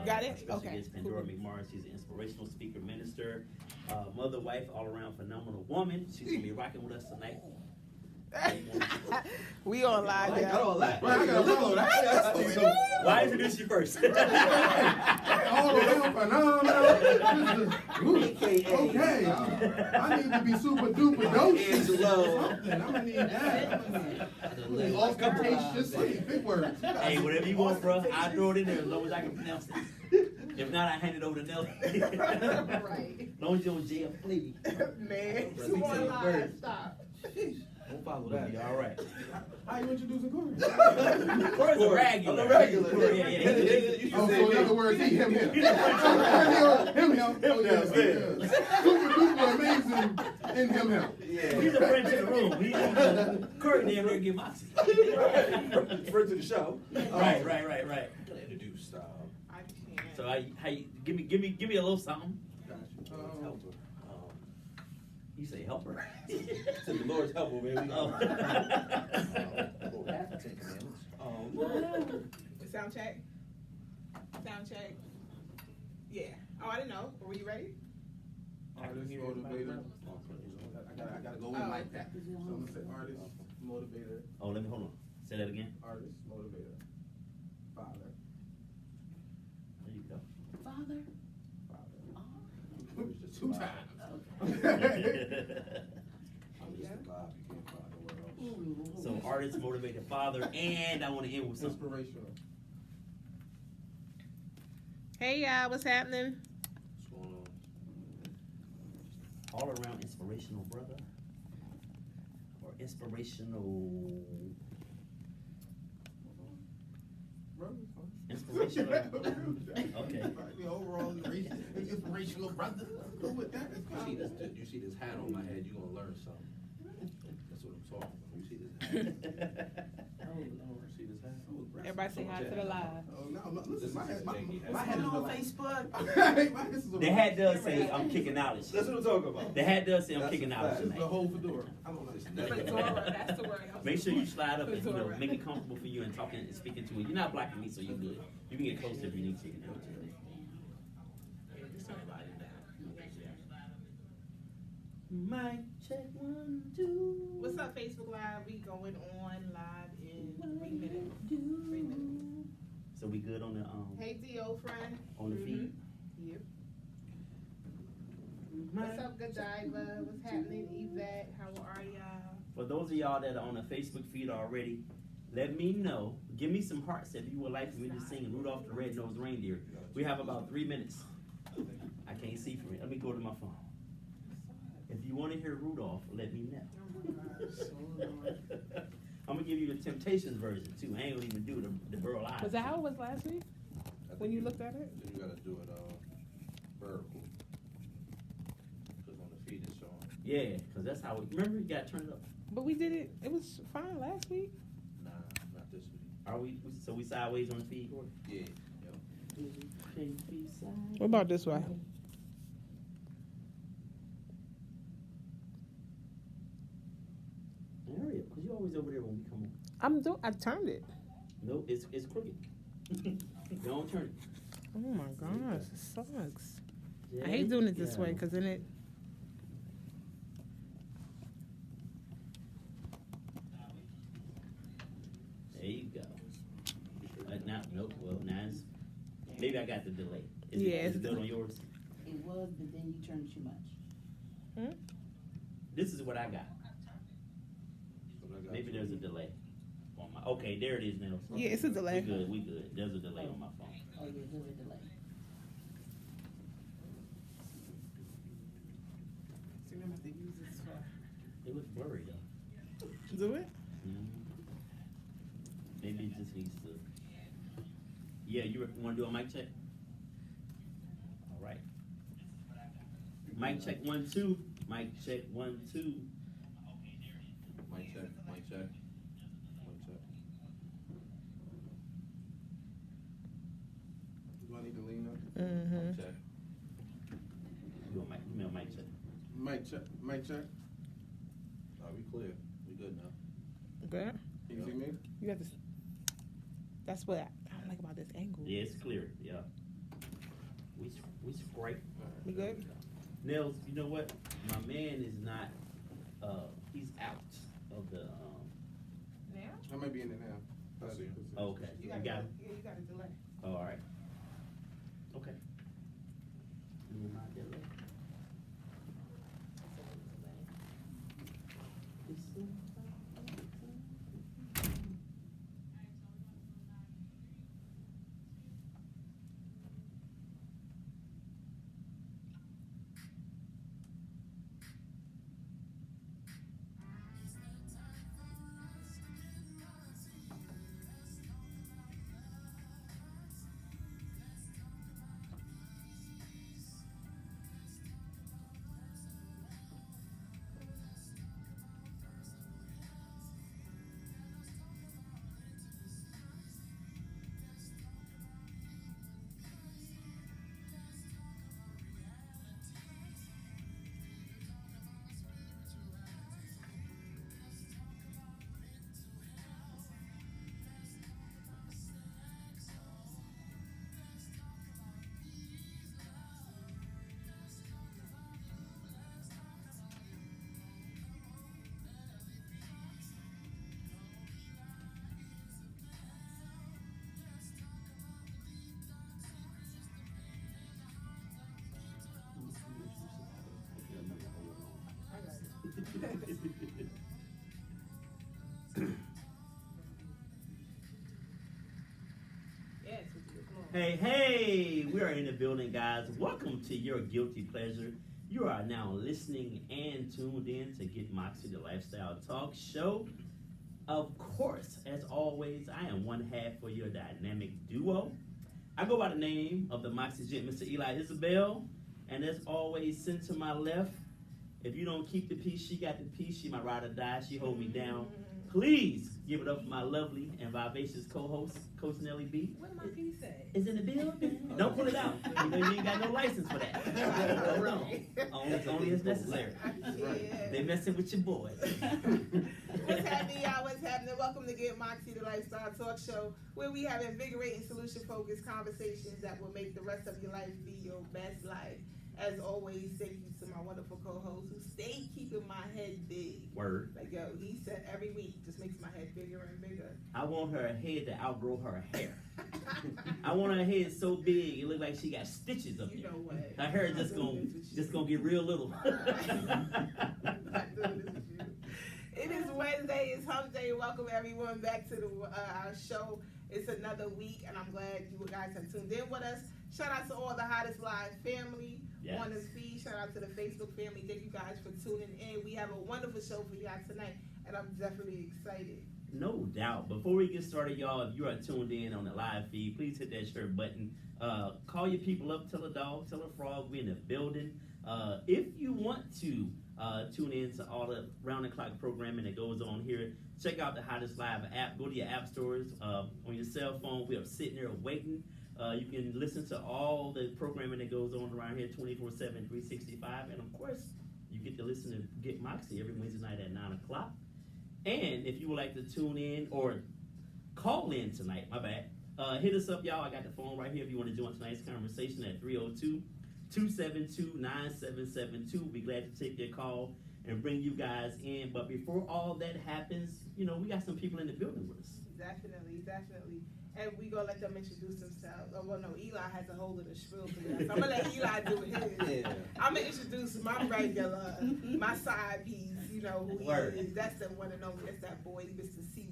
Got it? Special Okay. guest Pandora McMorris. She's an inspirational speaker, minister, mother, wife, all around phenomenal woman. She's gonna be rocking with us tonight. We on live, I y'all. don't laugh. I gotta follow that. So, why introduce you first? All around phenomenal. Okay, I need to be super duper dosey. Something. I'm gonna need that. Ostentatious. Big words. Hey, whatever you want, bro. I'll throw it in there as long as I can pronounce it. If not, I hand it over to Nelly. Right. As long as you don't jail, please. Man, Let's you see on the live. birds. Stop. Don't follow We'll be all right. How you introducing Corey? Corey's a regular. I'm a regular. Yeah. Oh, so in other words, he, him. Him. Oh, yeah. Super duper amazing in him. He's a friend to the room. Corey damn near get moxie. Friend to the show. Right. Gotta introduce. I can't. So how you give me a little something. Helper. You say helper. To the Lord's helper, baby. Sound check. Sound check. Yeah. Oh, I didn't know. Were you ready? Artist, motivator. I gotta go in like that. So I'm gonna say artist, motivator. Oh, let me hold on. Say that again. Artist, motivator. Father. There you go. Father? Just 2 times. So artist, motivated, father, and I want to end with something. Inspirational. Hey, y'all. What's happening? What's going on? All around inspirational brother, or inspirational. Inspirational. Okay. The overall inspirational brother. Go with that. You see this hat on my head, you're gonna learn something. That's what I'm talking about. You see this hat? You see this hat? Everybody say hi to the live. Oh, no, listen, my head Find is on a Facebook. The hat does say I'm kicking knowledge. That's what I'm talking about. The hat does say I'm That's kicking a knowledge fact. It's tonight. the whole fedora. I don't like it. Fedora, that's the word. Make sure you slide up and Fedora. make it comfortable for you and talking and speaking to it. You're not blocking me, so you're good. You can get closer if you need to. Mic check 1, 2. What's up, Facebook Live? We going on live in 3 minutes. 3 minutes. So we good on the Hey, D.O. friend. on the feed? Yep. What's up, Godiva? What's happening, Yvette? How are y'all? For those of y'all that are on the Facebook feed already, let me know. Give me some hearts if you would like for me to sing Rudolph the Red-Nosed Reindeer. We have about 3 minutes. I can't see from it. Let me go to my phone. If you want to hear Rudolph, let me know. I'm going to give you the Temptations version, too. I ain't going to even do the Burl Ives. Was that how it was last week? When you looked at it? Then you gotta do it vertical. Because on the feed it's showing. Yeah, because that's how we... Remember, you got to turn it up. But we did it. It was fine last week. Nah, not this week. Are we... So we sideways on the feed? Yeah. What about this way? Hurry up, because you're always over there when we come on. I turned it. Nope, it's crooked. Don't turn it. Oh my gosh, it sucks. I hate doing it this way because then it. There you go. Now, nope. Well, now it's, maybe I got the delay. Is it built on yours? It was, but then you turned too much. This is what I got. Maybe there's a delay. On my, okay, there it is now. Yeah, it's a delay. We good. There's a delay on my phone. Oh, yeah, there's a delay. So I'm gonna have to use this for. It looks blurry though. Do it? Maybe it just needs to. Yeah, you want to do a mic check? All right. Mic check 1, 2. Mic check 1, 2. Mic check. Do I need to lean up? Mm-hmm. Mic check. You want mic check? Mic check. Are we clear? We good now? Good. Can you see me? You got this. That's what I don't like about this angle. Yeah, it's clear. Yeah. It's great. You good? Nels, you know what? My man is not, he's out of the, Now? I might be in it now. okay. You You got got it. him? Yeah, you got a delay. Oh, all right. Okay. Move my delay. Yes, with you. Come on. Hey, we are in the building, guys. Welcome to your guilty pleasure. You are now listening and tuned in to Get Moxie, the Lifestyle Talk Show. Of course, as always, I am one half for your dynamic duo. I go by the name of the Moxie Gent, Mr. Eli Isabel. And as always, sent to my left, if you don't keep the peace, she got the peace. She my ride or die. She hold me down. Please give it up for my lovely and vivacious co-host, Coach Nelly B. What my piece say? Is in the building. Don't pull it out. You know you ain't got no license for that. No. Only as necessary. Yeah. They messing with your boy. What's happening, y'all? What's happening? Welcome to Get Moxie, the Lifestyle Talk Show, where we have invigorating, solution-focused conversations that will make the rest of your life be your best life. As always, thank you to my wonderful co-host who stayed keeping my head big. Word. Like, yo, he said every week just makes my head bigger and bigger. I want her head to outgrow her hair. I want her head so big it look like she got stitches up You there. know what? Her hair just gonna get real little. It is Wednesday, it's Hump Day. Welcome everyone back to the our show. It's another week, and I'm glad you guys have tuned in with us. Shout out to all the Hottest Live family on this feed. Shout out to the Facebook family. Thank you guys for tuning in. We have a wonderful show for you guys tonight, and I'm definitely excited. No doubt. Before we get started, y'all, if you are tuned in on the live feed, please hit that share button. Call your people up. Tell a dog, tell a frog, we in the building. If you want to tune in to all the round-the-clock programming that goes on here, check out the Hottest Live app. Go to your app stores on your cell phone. We are sitting there waiting. You can listen to all the programming that goes on around here 24/7, 365. And, of course, you get to listen to Get Moxie every Wednesday night at 9 o'clock. And if you would like to tune in or call in tonight, my bad, hit us up, y'all. I got the phone right here if you want to join tonight's conversation at 302-272-9772. We'll be glad to take your call and bring you guys in. But before all that happens, you know, we got some people in the building with us. Definitely, definitely. And we gonna let them introduce themselves. Oh, well, no, Eli has a whole little spiel for us. I'm gonna let Eli do his. Yeah. I'm gonna introduce my regular, my side piece. You know who he is. That's the one and only. That's that boy, Mr. C.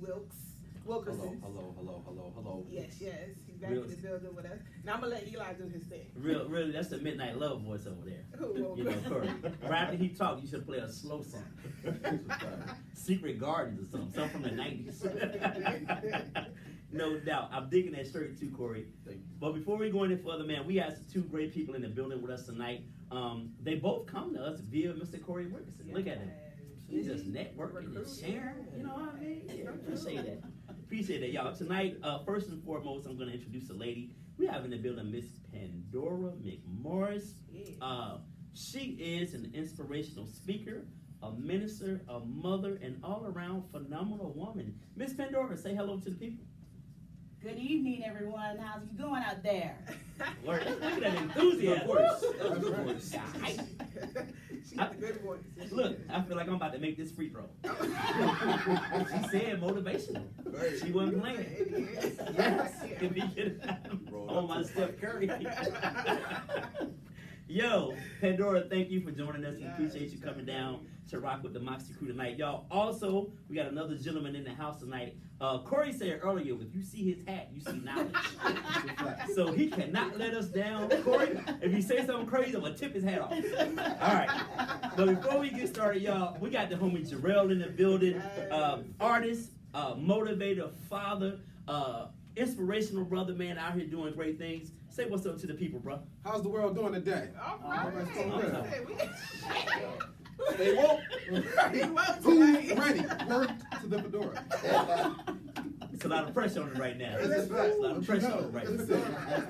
Wilkerson. Hello. Yes. He's back in the building with us. Now I'm gonna let Eli do his thing. Really, that's the Midnight Love voice over there. Who? You know, Corey. Right after he talked, you should play a slow song. Secret Gardens or something from the 90s. No doubt. I'm digging that shirt too, Corey. Thank you. But before we go any further, man, we have two great people in the building with us tonight. They both come to us via Mr. Corey Wilkerson. Look at him. He's just networking and sharing. You know what I mean? Yeah, appreciate that, y'all. Tonight, first and foremost, I'm going to introduce a lady. We have in the building Miss Pandora McMorris. She is an inspirational speaker, a minister, a mother, and all-around phenomenal woman. Miss Pandora, say hello to the people. Good evening, everyone. How's it going out there? Look at that enthusiasm. That was a good voice. She got the good voice. Look, I feel like I'm about to make this free throw. She said motivational. She wasn't playing. Yes. If he could on my Steph Curry. Yo, Pandora, thank you for joining us. We appreciate you coming down to rock with the Moxie crew tonight. Y'all, also, we got another gentleman in the house tonight. Corey said earlier, if you see his hat, you see knowledge. So he cannot let us down. Corey, if you say something crazy, I'm going to tip his hat off. All right. But before we get started, y'all, we got the homie Jarrell in the building. Artist, motivator, father, inspirational brother, man, out here doing great things. Say what's up to the people, bro. How's the world doing today? All right. Stay woke. Who ready? Word to the fedora. It's a lot of pressure on it right now. That's It's right. a lot of pressure on it right now. Listen,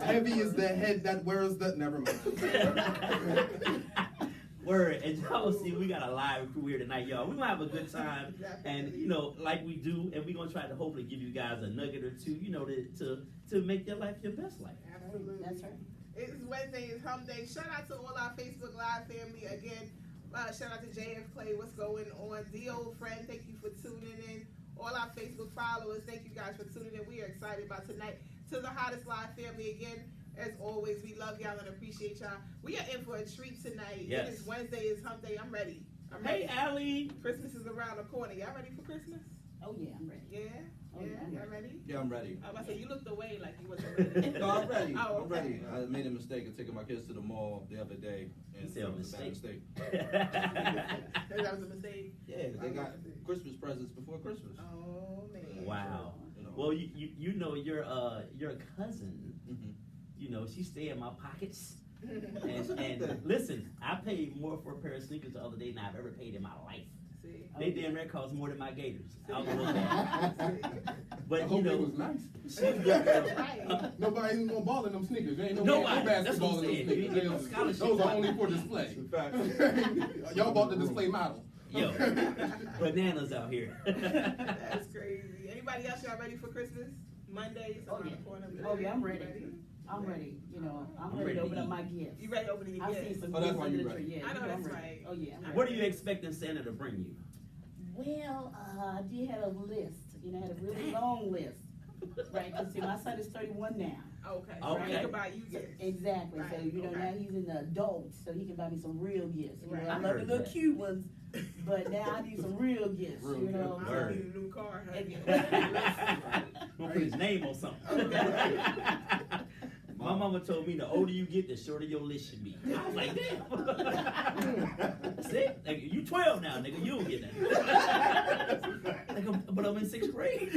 heavy is the head that wears the. Never mind. Word, and y'all see we got a live crew here tonight, y'all. We're gonna have a good time, and you know, like we do, and we're gonna try to hopefully give you guys a nugget or two, you know, to make your life your best life. Absolutely. That's right. It's Wednesday, it's hump day. Shout out to all our Facebook Live family again. Shout out to JF Clay, what's going on? The old friend, thank you for tuning in. All our Facebook followers, thank you guys for tuning in. We are excited about tonight. To the Hottest Live family again, as always, we love y'all and appreciate y'all. We are in for a treat tonight. Yes. It is Wednesday, it's hump day. I'm ready. Hey, Allie. Christmas is around the corner. Y'all ready for Christmas? Oh yeah, I'm ready. Yeah? Oh, Yeah? yeah, I'm Y'all ready? Yeah, I'm ready. I was about to say, you looked away like you wasn't ready. No, I'm ready. Oh, I'm ready. okay. I made a mistake of taking my kids to the mall the other day. You And said it a was a bad mistake. That was a mistake. Yeah, they got Christmas presents before Christmas. Oh, man. Wow. You know. Well, you know your cousin. Mhm. You know she stay in my pockets. And listen, I paid more for a pair of sneakers the other day than I've ever paid in my life. See? They damn near cost more than my Gators. I don't know what that. I But you hope it know, was nice. she's Right. Nobody even gonna ball in them sneakers. There ain't no Nobody. That's basketball what I'm in saying. them You ain't get no sneakers. scholarship. Those are only for display. In fact, Y'all bought the display model. Yo, bananas out here. That's crazy. Anybody else y'all ready for Christmas? Mondays Oh, around yeah. the corner. Oh yeah, I'm ready. I'm ready. You know, I'm ready to open up my gifts. You ready to open the I've gifts? seen some Oh, that's gifts why under you the ready. tree. Yeah, I know you that's I'm ready. right. Oh yeah. I'm ready. What are you expecting Santa to bring you? Well, I did have a list. You know, I had a really long list. Right, because see, my son is 31 now. Okay. Okay. Think about you gifts. Exactly. So, Right, you know, okay. now he's an adult, so he can buy me some real gifts. You know, Right. I I love the heard little that. cute ones, but now I need some real gifts. Real you know. gifts. I Word. need a new car, Exactly. Gonna put his name on something. My mama told me the older you get, the shorter your list should be. I was like, damn. See? Nigga, you 12 now, nigga. You don't get that. Nigga, but I'm in 6th grade.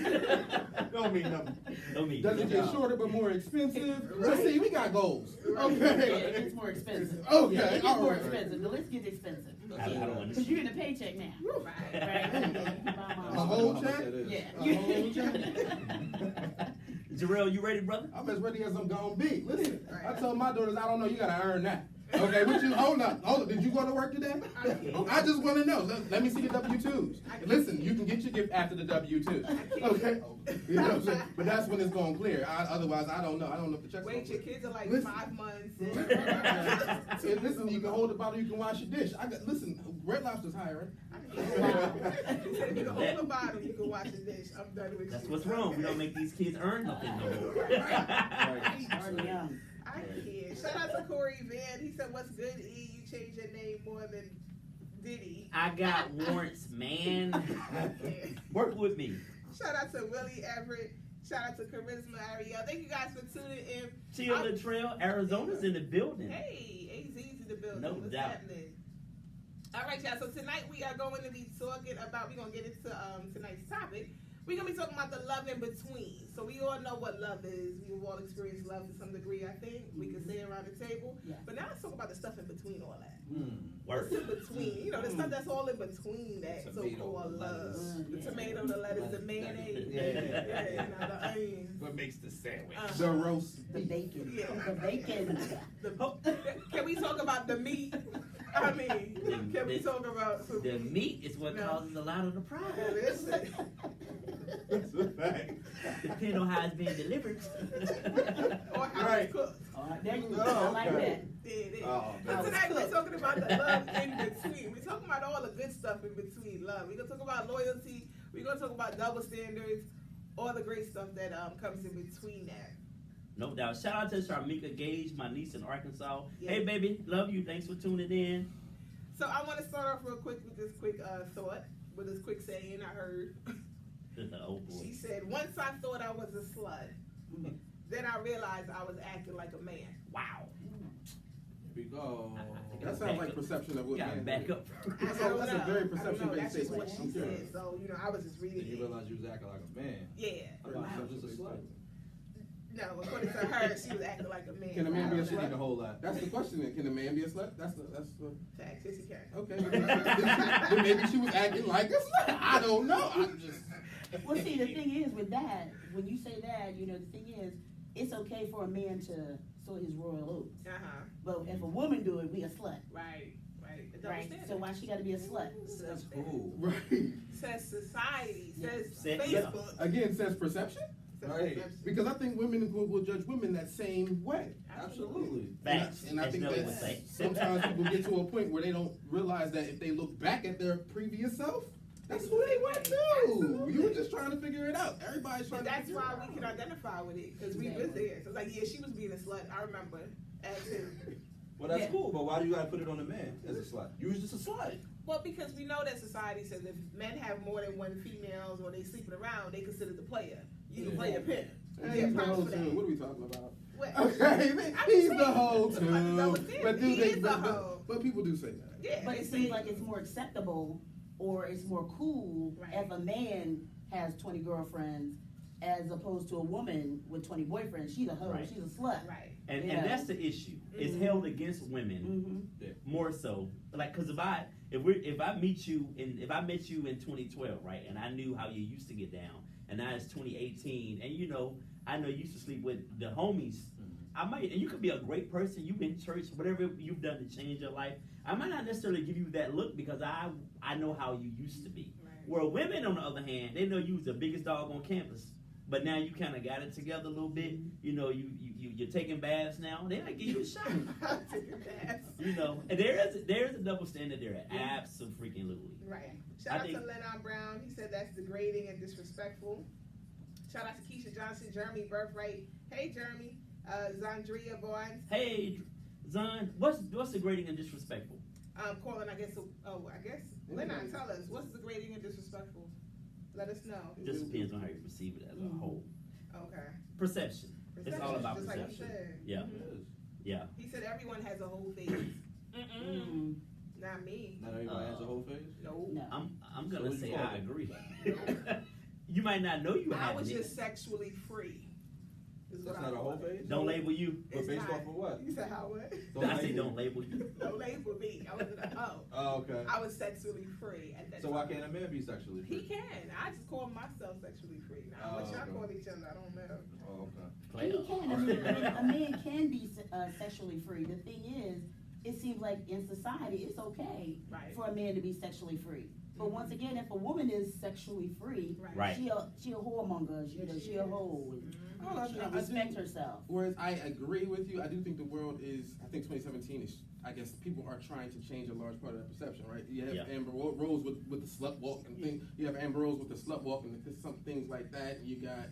Don't mean nothing. Don't mean Doesn't nothing. get shorter but more expensive. Let's see, we got goals. Yeah, Okay. it gets more expensive. Okay, Yeah, it gets all more right. expensive. The list gets expensive. I don't Because understand. you're getting a paycheck now. Right. Right? You can buy my A own. whole how much check? that is. Yeah. A whole check? Jarrell, you ready, brother? I'm as ready as I'm gonna be. Listen, Right. I told my daughters, I don't know, you gotta earn that. Okay, what you, hold up. Did you go to work today? I just wanna know. Let me see the W-2s. Listen, you can get your gift after the W-2. Okay? You know what I'm saying? But that's when it's gonna clear. Otherwise, I don't know. I don't know if the check's Wait, your gonna clear. kids are like Listen. 5 months. Hey, listen, you can hold the bottle, you can wash your dish. Listen, Red Lobster's hiring. He said, you can hold the bottle, you can wash the dish. I'm done with That's you. what's wrong. We don't make these kids earn nothing no more. Already young. I can't. Shout out to Corey Van. He said, "What's good, E? You changed your name more than Diddy." I got warrants, man. Yeah. Work with me. Shout out to Willie Everett. Shout out to Charisma Ariel. Thank you guys for tuning in. Chill Latrell, Arizona's in the building. Hey, AZ's in the building. No What's doubt. happening? All right, y'all. So tonight we are going to be talking about. We're gonna get into tonight's topic. We're gonna be talking about the love in between. So we all know what love is. We've all experienced love to some degree. I think we can say around the table. Yeah. But now let's talk about the stuff in between all that. Work. What's in between? You know, the stuff that's all in between that Tomato, so-called love. lettuce. The Yeah. tomato, the lettuce, the mayonnaise, Yeah. yeah, the onions. What makes the sandwich? The roast. The bacon. Yeah. The bacon. Can we talk about the meat? I mean, can we talk about some The meat is what No. causes a lot of the problem. Listen, That's a fact. Depending on how it's being delivered. Or how Right. it's cooked. There you go. Oh, I like okay. that. Yeah, it is. Oh, But man. tonight we're talking about the love in between. We're talking about all the good stuff in between love. We're gonna talk about loyalty. We're gonna talk about double standards, all the great stuff that comes in between that. No doubt. Shout out to Sharmika Gage, my niece in Arkansas. Yeah. Hey, baby, love you. Thanks for tuning in. So I want to start off real quick with this quick thought, with this quick saying I heard. Oh boy. She said, "Once I thought I was a slut, then I realized I was acting like a man." Wow. Here we go. That sounds like perception of what Gotta men back do. up. That's I don't a know. very I don't know. perception-based That's just what statement. she I'm said. curious. So I was just reading Did you it. realize you was acting like a man? Yeah. I thought you was just a slut. No, according to her, she was acting like a man. Can a man I be a don't She know. need a whole lot. That's the question. Then. Can a man be a slut? That's the. Facts, yes, he can. Okay. Then maybe she was acting like a slut. I don't know. I'm just. Well, see, the thing is with that, when you say that, you know, the thing is, it's okay for a man to sow his royal oats. But if a woman do it, we a slut. Right, right. The double Right? standard. So why she gotta be a slut? That's cool. Right. Says society, says Said- Facebook. Again, says perception. says Right. perception. Because I think women will judge women that same way. Absolutely. Facts. And I As think Nelly that would say. sometimes people get to a point where they don't realize that if they look back at their previous self, that's who they went to. Absolutely. You were just trying to figure it out. Everybody's trying But to that's figure why it out. we can identify with it, because we was Exactly. there. So it's like, yeah, she was being a slut. I remember as him. Well, that's Yeah. cool, but why do you gotta put it on the man as a slut? You was just a slut. Well, because we know that society says if men have more than one females or they sleeping around, they consider the player. You can play the pimp. You Hey, get he's the props whole for too. that. What are we talking about? What? Okay, I'm he's just the saying. whole That's what the double too. standard. But do He they? is the hoe. But people do say that. Yeah, But they it say- seems like it's more acceptable or it's more cool Right. if a man has 20 girlfriends as opposed to a woman with 20 boyfriends. She's a hoe, Right. she's a slut. Right. And Yeah. and that's the issue. It's Mhm. held against women Mm-hmm. more so. Like, cause if I met you in 2012, right, and I knew how you used to get down, and now it's 2018, and I know you used to sleep with the homies. I might, and you could be a great person. You've been in church, whatever you've done to change your life. I might not necessarily give you that look because I know how you used to be. Right. Where women, on the other hand, they know you was the biggest dog on campus, but now you kind of got it together a little bit. You're taking baths now. They might give you a shot. Taking baths. And there is a double standard there. Absolutely. Right. I Shout out think- to Lennon Brown. He said that's degrading and disrespectful. Shout out to Keisha Johnson, Jeremy Birthright. Hey, Jeremy. Zandria Barnes. Hey, Zon, what's degrading and disrespectful? Calling, I guess, Lennon, tell us, what's degrading and disrespectful? Let us know. Just depends on how you perceive it as a whole. Okay. Perception. It's all about just like you perception. said. Yeah. Mhm. It is. Yeah. He said everyone has a whole face. Mm-hmm. Not me. Not everybody has a whole face. No. No. I'm So gonna what say you call I it? agree. You might not know you I have was it. just sexually free. Is what That's I not a whole call it. face. Don't label you. But It's based not. off of what? You said how what? I say don't label you. Don't label me. I wasn't a hoe. Oh, okay. I was sexually free at that So time. why can't a man be sexually He free? can. I just call myself sexually free. Now, what Oh, y'all okay. call each other, I don't know. Oh, okay. He can. A man can be sexually free. The thing is, it seems like in society it's okay Right. for a man to be sexually free. But once again, if a woman is sexually free, Right. she a whoremonger, she a hoe. Mm-hmm. She don't respect herself. Whereas I agree with you, I do think the world is. I think 2017 is. I guess people are trying to change a large part of that perception, right? You have Yeah. Amber Rose with the slut walk and thing. You have Amber Rose with the slut walk and some things like that. You got.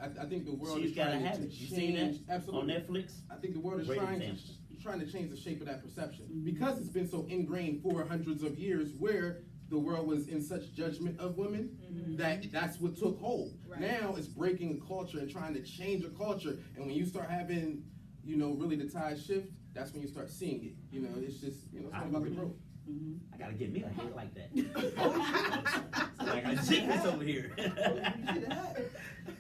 I think the world She's is gotta trying have to it. You seen change. that Absolutely. on Netflix? I think the world is Great trying example. to change the shape of that perception because it's been so ingrained for hundreds of years, where the world was in such judgment of women that's what took hold. Right. Now it's breaking a culture and trying to change a culture, and when you start having, really the tide shift, that's when you start seeing it. It's just, it's all about the growth. I gotta get me a head like that. Like a genius over here.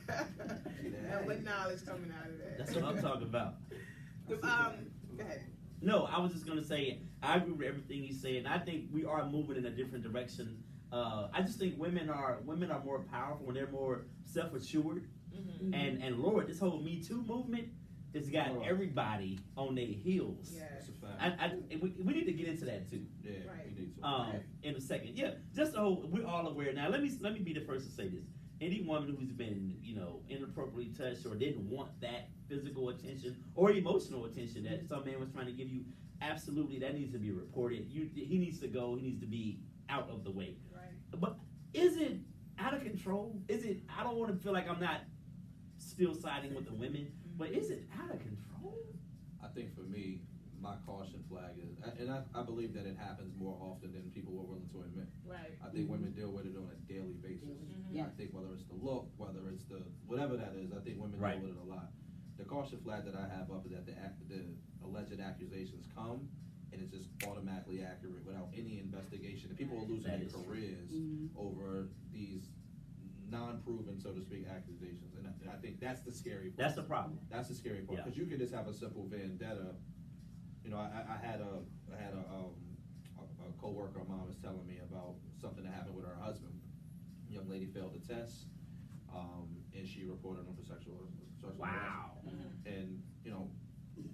And what knowledge coming out of that? That's what I'm talking about. Go ahead. No, I was just gonna say I agree with everything he said. And I think we are moving in a different direction. I just think women are more powerful when they're more self-assured. Mm-hmm. And Lord, this whole Me Too movement has got everybody on their heels. Yeah. That's a fact. We need to get into that too. Yeah, Right. we need to. In a second. Yeah, just so we're all aware. Now, let me be the first to say this. any woman who's been, inappropriately touched or didn't want that physical attention or emotional attention that some man was trying to give you, absolutely, that needs to be reported. He needs to go. He needs to be out of the way. Right. But is it out of control? I don't want to feel like I'm not still siding with the women, but is it out of control? I think for me, my caution flag is, and I believe that it happens more often than people are willing to admit. Right. I think women deal with it on a daily basis. Yeah. I think whether it's the look, whether it's the whatever that is, I think women Right. deal with it a lot. The caution flag that I have up is that the alleged accusations come, and it's just automatically accurate without any investigation. And people are losing That their is true. careers over these non-proven, so to speak, accusations. And I think that's the scary part. That's the problem. That's the scary part, Yeah. because you can just have a simple vendetta. I had a coworker of mine was telling me about something that happened with her husband. Young lady failed the test, and she reported him for sexual Wow. harassment. And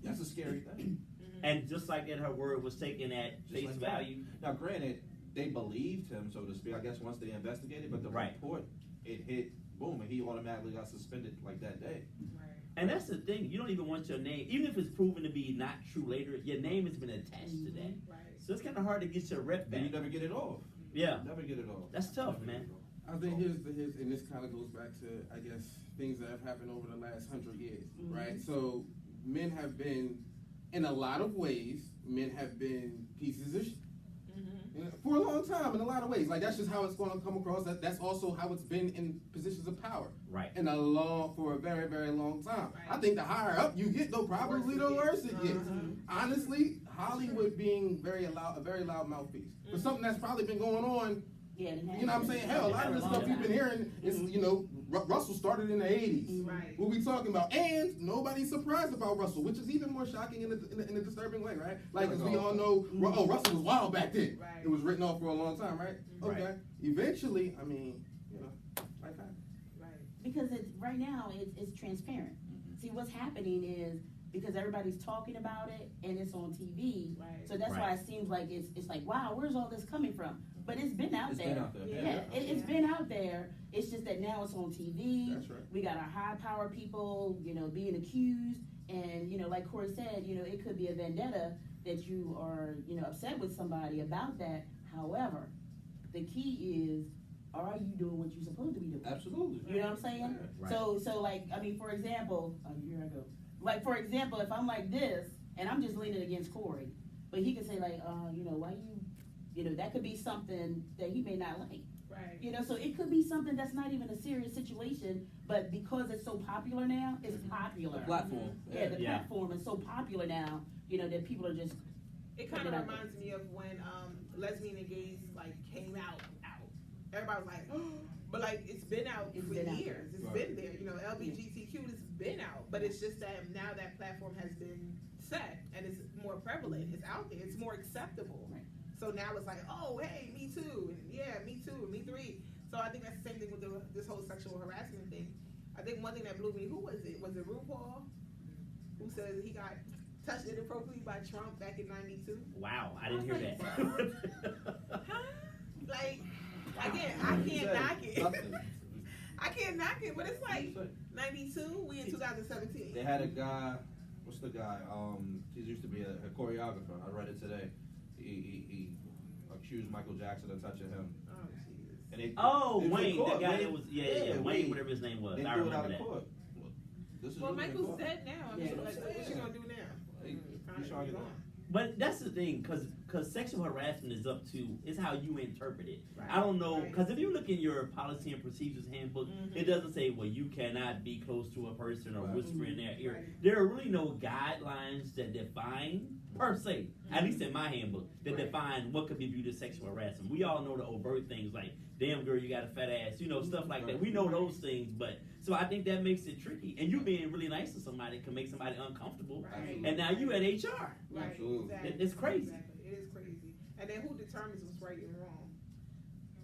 that's a scary thing. And just like that, her word was taken at Just face like that. value. Now, granted, they believed him, so to speak. I guess once they investigated, but the Right. report, it hit boom, and he automatically got suspended like that day. Right. And that's the thing. You don't even want your name, even if it's proven to be not true later, your name has been attached to that. Right. So it's kind of hard to get your rep Then you back. never get it off. Yeah. Never get it off. That's tough, Never man. get it off. I think here's and this kind of goes back to, I guess, things that have happened over the last 100 years, right? So men have been, in a lot of ways, pieces of shit. For a long time, in a lot of ways. Like, that's just how it's going to come across. That's also how it's been in positions of power. Right. For a very, very long time. Right. I think the higher up you get, though, probably the worse it gets. Honestly, Hollywood being a very loud mouthpiece. For something that's probably been going on, Yeah, you know what I'm saying? Hell, a lot of the stuff you've been hearing is, Russell started in the 80s. Right. What we talking about? And nobody's surprised about Russell, which is even more shocking in a disturbing way, right? Like, as we all know, Russell was wild back then. Right. It was written off for a long time, right? Right. Okay. Eventually, like that. Right. Because right now it's transparent. See, what's happening is because everybody's talking about it and it's on TV, Right. so that's why it seems like it's like, wow, where's all this coming from? But it's been out It's there. been out there. Yeah, it's been out there. It's just that now it's on TV. That's right. We got our high power people, being accused, and like Corey said, it could be a vendetta that you are, upset with somebody about that. However, the key is, are you doing what you're supposed to be doing? Absolutely. You know what I'm saying? Right. So like, I mean, for example, here I go. Like, for example, if I'm like this, and I'm just leaning against Corey, but he can say like, why that could be something that he may not like. Right. So it could be something that's not even a serious situation, but because it's so popular now, it's popular. The platform. Yeah, the Yeah. platform is so popular now, that people are just. It kind of reminds me of when lesbian and gays came out. Everybody was like, but it's been out It's for been out years. there. It's Right. been there. LGBTQ has been out, but it's just that now that platform has been set and it's more prevalent. It's out there. It's more acceptable. Right. So now it's like, oh, hey, me too, and yeah, me too, me three. So I think that's the same thing with this whole sexual harassment thing. I think one thing that blew me, who was it? Was it RuPaul? Who says he got touched inappropriately by Trump back in '92? Wow, I didn't hear that. Again, I can't knock it. I can't knock it, but it's like 92, we in 2017. They had a guy, what's the guy? He used to be a choreographer. I read it today. He accused Michael Jackson of touching him. Oh, Jesus. And they, Oh, it was in Wayne, court, that guy Wayne. that was, yeah, Wayne, whatever his name was. They I threw it out remember of that. court. This is Well, really in Michael's court. dead now. I mean, Yeah. what you gonna do now? He's trying to get on. But that's the thing, because sexual harassment is how you interpret it. Right. I don't know, Right. because if you look in your policy and procedures handbook, it doesn't say, well, you cannot be close to a person or Right. whisper in their ear. Right. There are really no guidelines that define, per se, at least in my handbook, that Right. define what could be viewed as sexual harassment. We all know the overt things like, damn girl, you got a fat ass, stuff like that. We know those things, but, so I think that makes it tricky. And you being really nice to somebody can make somebody uncomfortable. Right. And now you at HR. Right. Absolutely. Exactly. It's crazy. Exactly. It is crazy. And then who determines what's right and wrong?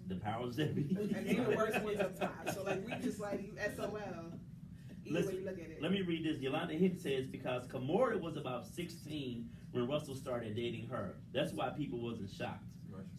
The powers that be. And they're the worst ones up top. So we just you SOL. Either way you look at it. Let me read this. Yolanda Hicks says, because Kamora was about 16 when Russell started dating her. That's why people wasn't shocked.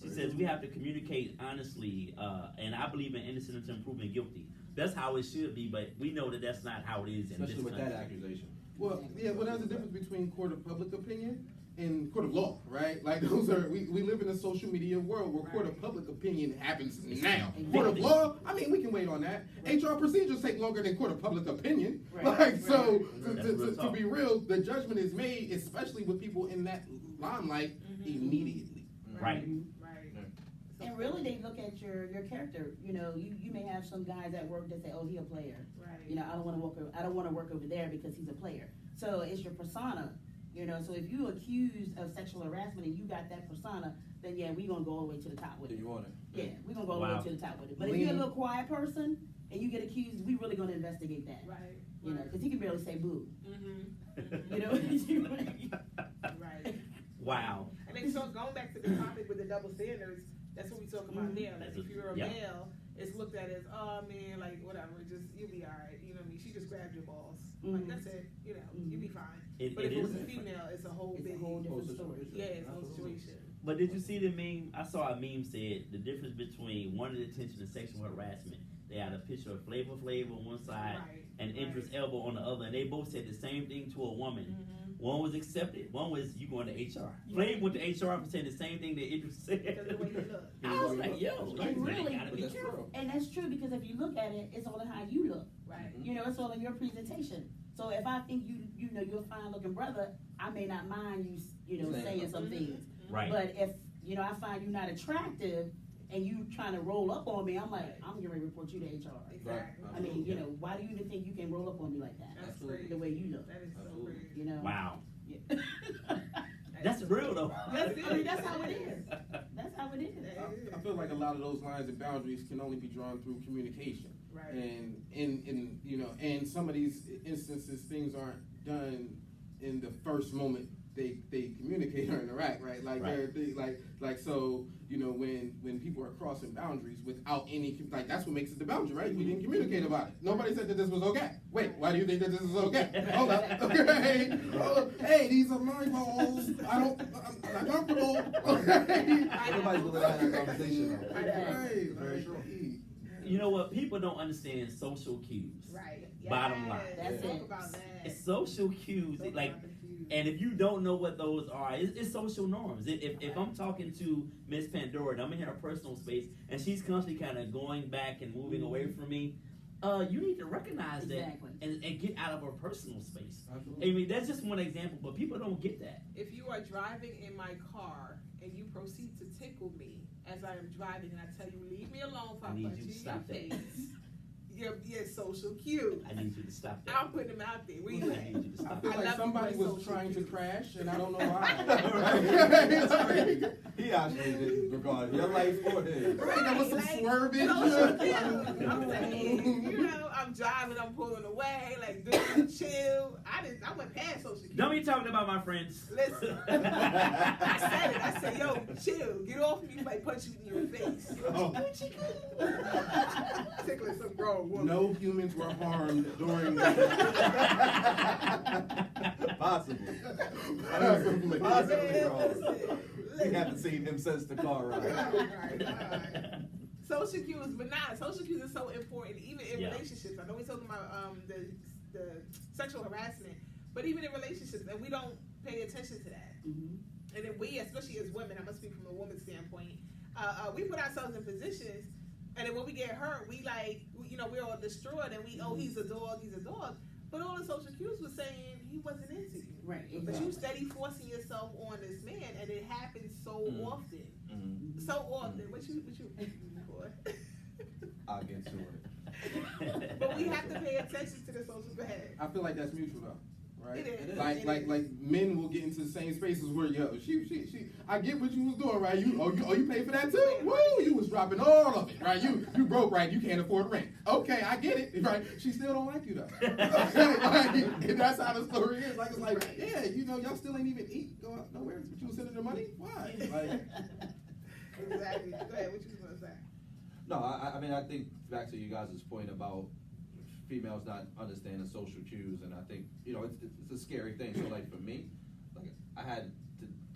She says, we have to communicate honestly, and I believe in innocent until proven guilty. that's how it should be, but we know that that's not how it is in this Especially with country. that accusation. Well, yeah, well, there's a difference between court of public opinion and court of law, right? Like those are, we live in a social media world where court of public opinion happens now. Court of law, I mean, we can wait on that. HR procedures take longer than court of public opinion. Right. Like, so, Right. to be real, the judgment is made, especially with people in that limelight, immediately. Right. Right. And really, they look at your character. You know, you may have some guys at work that say, "Oh, he a player." Right. You know, I don't want to work over there because he's a player. So it's your persona. You know, so if you accused of sexual harassment and you got that persona, then yeah, we gonna go all the way to the top with Do it. you want it? Yeah, we gonna go all the Wow. way to the top with it. But if you're a little quiet person and you get accused, we really gonna investigate that. Right. You know, because he can barely say boo. Mm-hmm. You know. Right. Wow. And then so going back to the topic with the double standards, that's what we talk about now. Like if you're a Yeah. male, it's looked at as, oh man, like whatever, just you'll be alright. You know what I mean? She just grabbed your balls. Like that's it. You know, you'll be fine. But if it was a female, it's a whole It's big, a whole different story. yeah, it's a whole situation. But did you see the meme? I saw a meme said the difference between wanted attention and sexual harassment. They had a picture of Flavor Flav on one side Right. and Idris Elba on the other, and they both said the same thing to a woman. Mm-hmm. One was accepted, one was you going to HR. Flav went to HR and said the same thing that Idris said. Because of the way you look. I was like, yo, And you really, gotta be that's careful. real. And that's true because if you look at it, it's all in how you look. Right. You know, it's all in your presentation. So if I think you know, you're a fine looking brother, I may not mind you know, saying some things. Right. But if, you know, I find you not attractive and you trying to roll up on me, I'm like, I'm getting ready to report you to HR. Exactly. I mean, you know, why do you even think you can roll up on me like that? That's Absolutely. crazy. The way you look, That is so Absolutely. crazy. you know? Wow. Yeah. That's real though. I mean, that's how it is. That's how it is. I feel like a lot of those lines and boundaries can only be drawn through communication. Right. And in you know, and some of these instances, things aren't done in the first moment they communicate or interact, right? Like Right. like so, you know, when people are crossing boundaries without any, like that's what makes it the boundary, right? We didn't communicate about it. Nobody said that this was okay. Wait, why do you think that this is okay? Hold up. Okay. Hey, these are my balls. I'm not comfortable. Okay. Everybody's willing to have that conversation. Right. Very true. You know what? People don't understand social cues. Right. Bottom line. That's Talk it. about that. It's social cues. Talk Like, about the cues. and if you don't know what those are, it's social norms. If I'm talking to Miss Pandora and I'm in her personal space and she's constantly kind of going back and moving away from me, you need to recognize Exactly. that and get out of her personal space. Absolutely. I mean, that's just one example, but people don't get that. If you are driving in my car and you proceed to tickle me as I am driving and I tell you, leave me alone if I I need punch you you to in your stop that. face, your social cue. I need you to stop that. I'm putting them out there. What do you I think? need you to I stop feel that. I like love somebody you, my was social trying to cues. crash, and I don't know why. He actually didn't regard your life or his. Right, there was some Like, swerving. social cue. I'm saying, you know, I'm driving, I'm pulling away, like doing chill. I went past social cue. Don't be talking about my friends. Listen, I said it. I said, yo, chill. Get off me. You might punch you in your face. Oh. Tickling some grown woman. No humans were harmed during Possibly. Possibly. Possibly wrong. Listen, We haven't seen him since the car ride. Right. Social cues, but nah, social cues is so important, even in Yeah. relationships. I know we're talking about the sexual harassment, but even in relationships, and we don't pay attention to that. Mm-hmm. And then we, especially as women, I must speak from a woman's standpoint, we put ourselves in positions, and then when we get hurt, we like, you know, we're all destroyed, and we, oh, he's a dog. But all the social cues was saying he wasn't into you. Right. But you Exactly. steady forcing yourself on this man, and it happens so often. Mhm. So often. What you boy? I'll get to it. But we have to pay attention to the social behavior. I feel like that's mutual though, right? It is. Like It like is. like men will get into the same spaces where she I get what you was doing, right? You paid for that too? Woo! You was dropping all of it, right? You broke, right? You can't afford rent. Okay, I get it, right? She still don't like you though. Like, and that's how the story is. Like it's like, yeah, you know, y'all still ain't even go out nowhere, but you was sending her money? Why? Like Exactly. Go ahead. What you was gonna say? No, I mean, I think back to you guys' point about females not understanding social cues, and I think, you know, it's a scary thing. So, like, for me, like,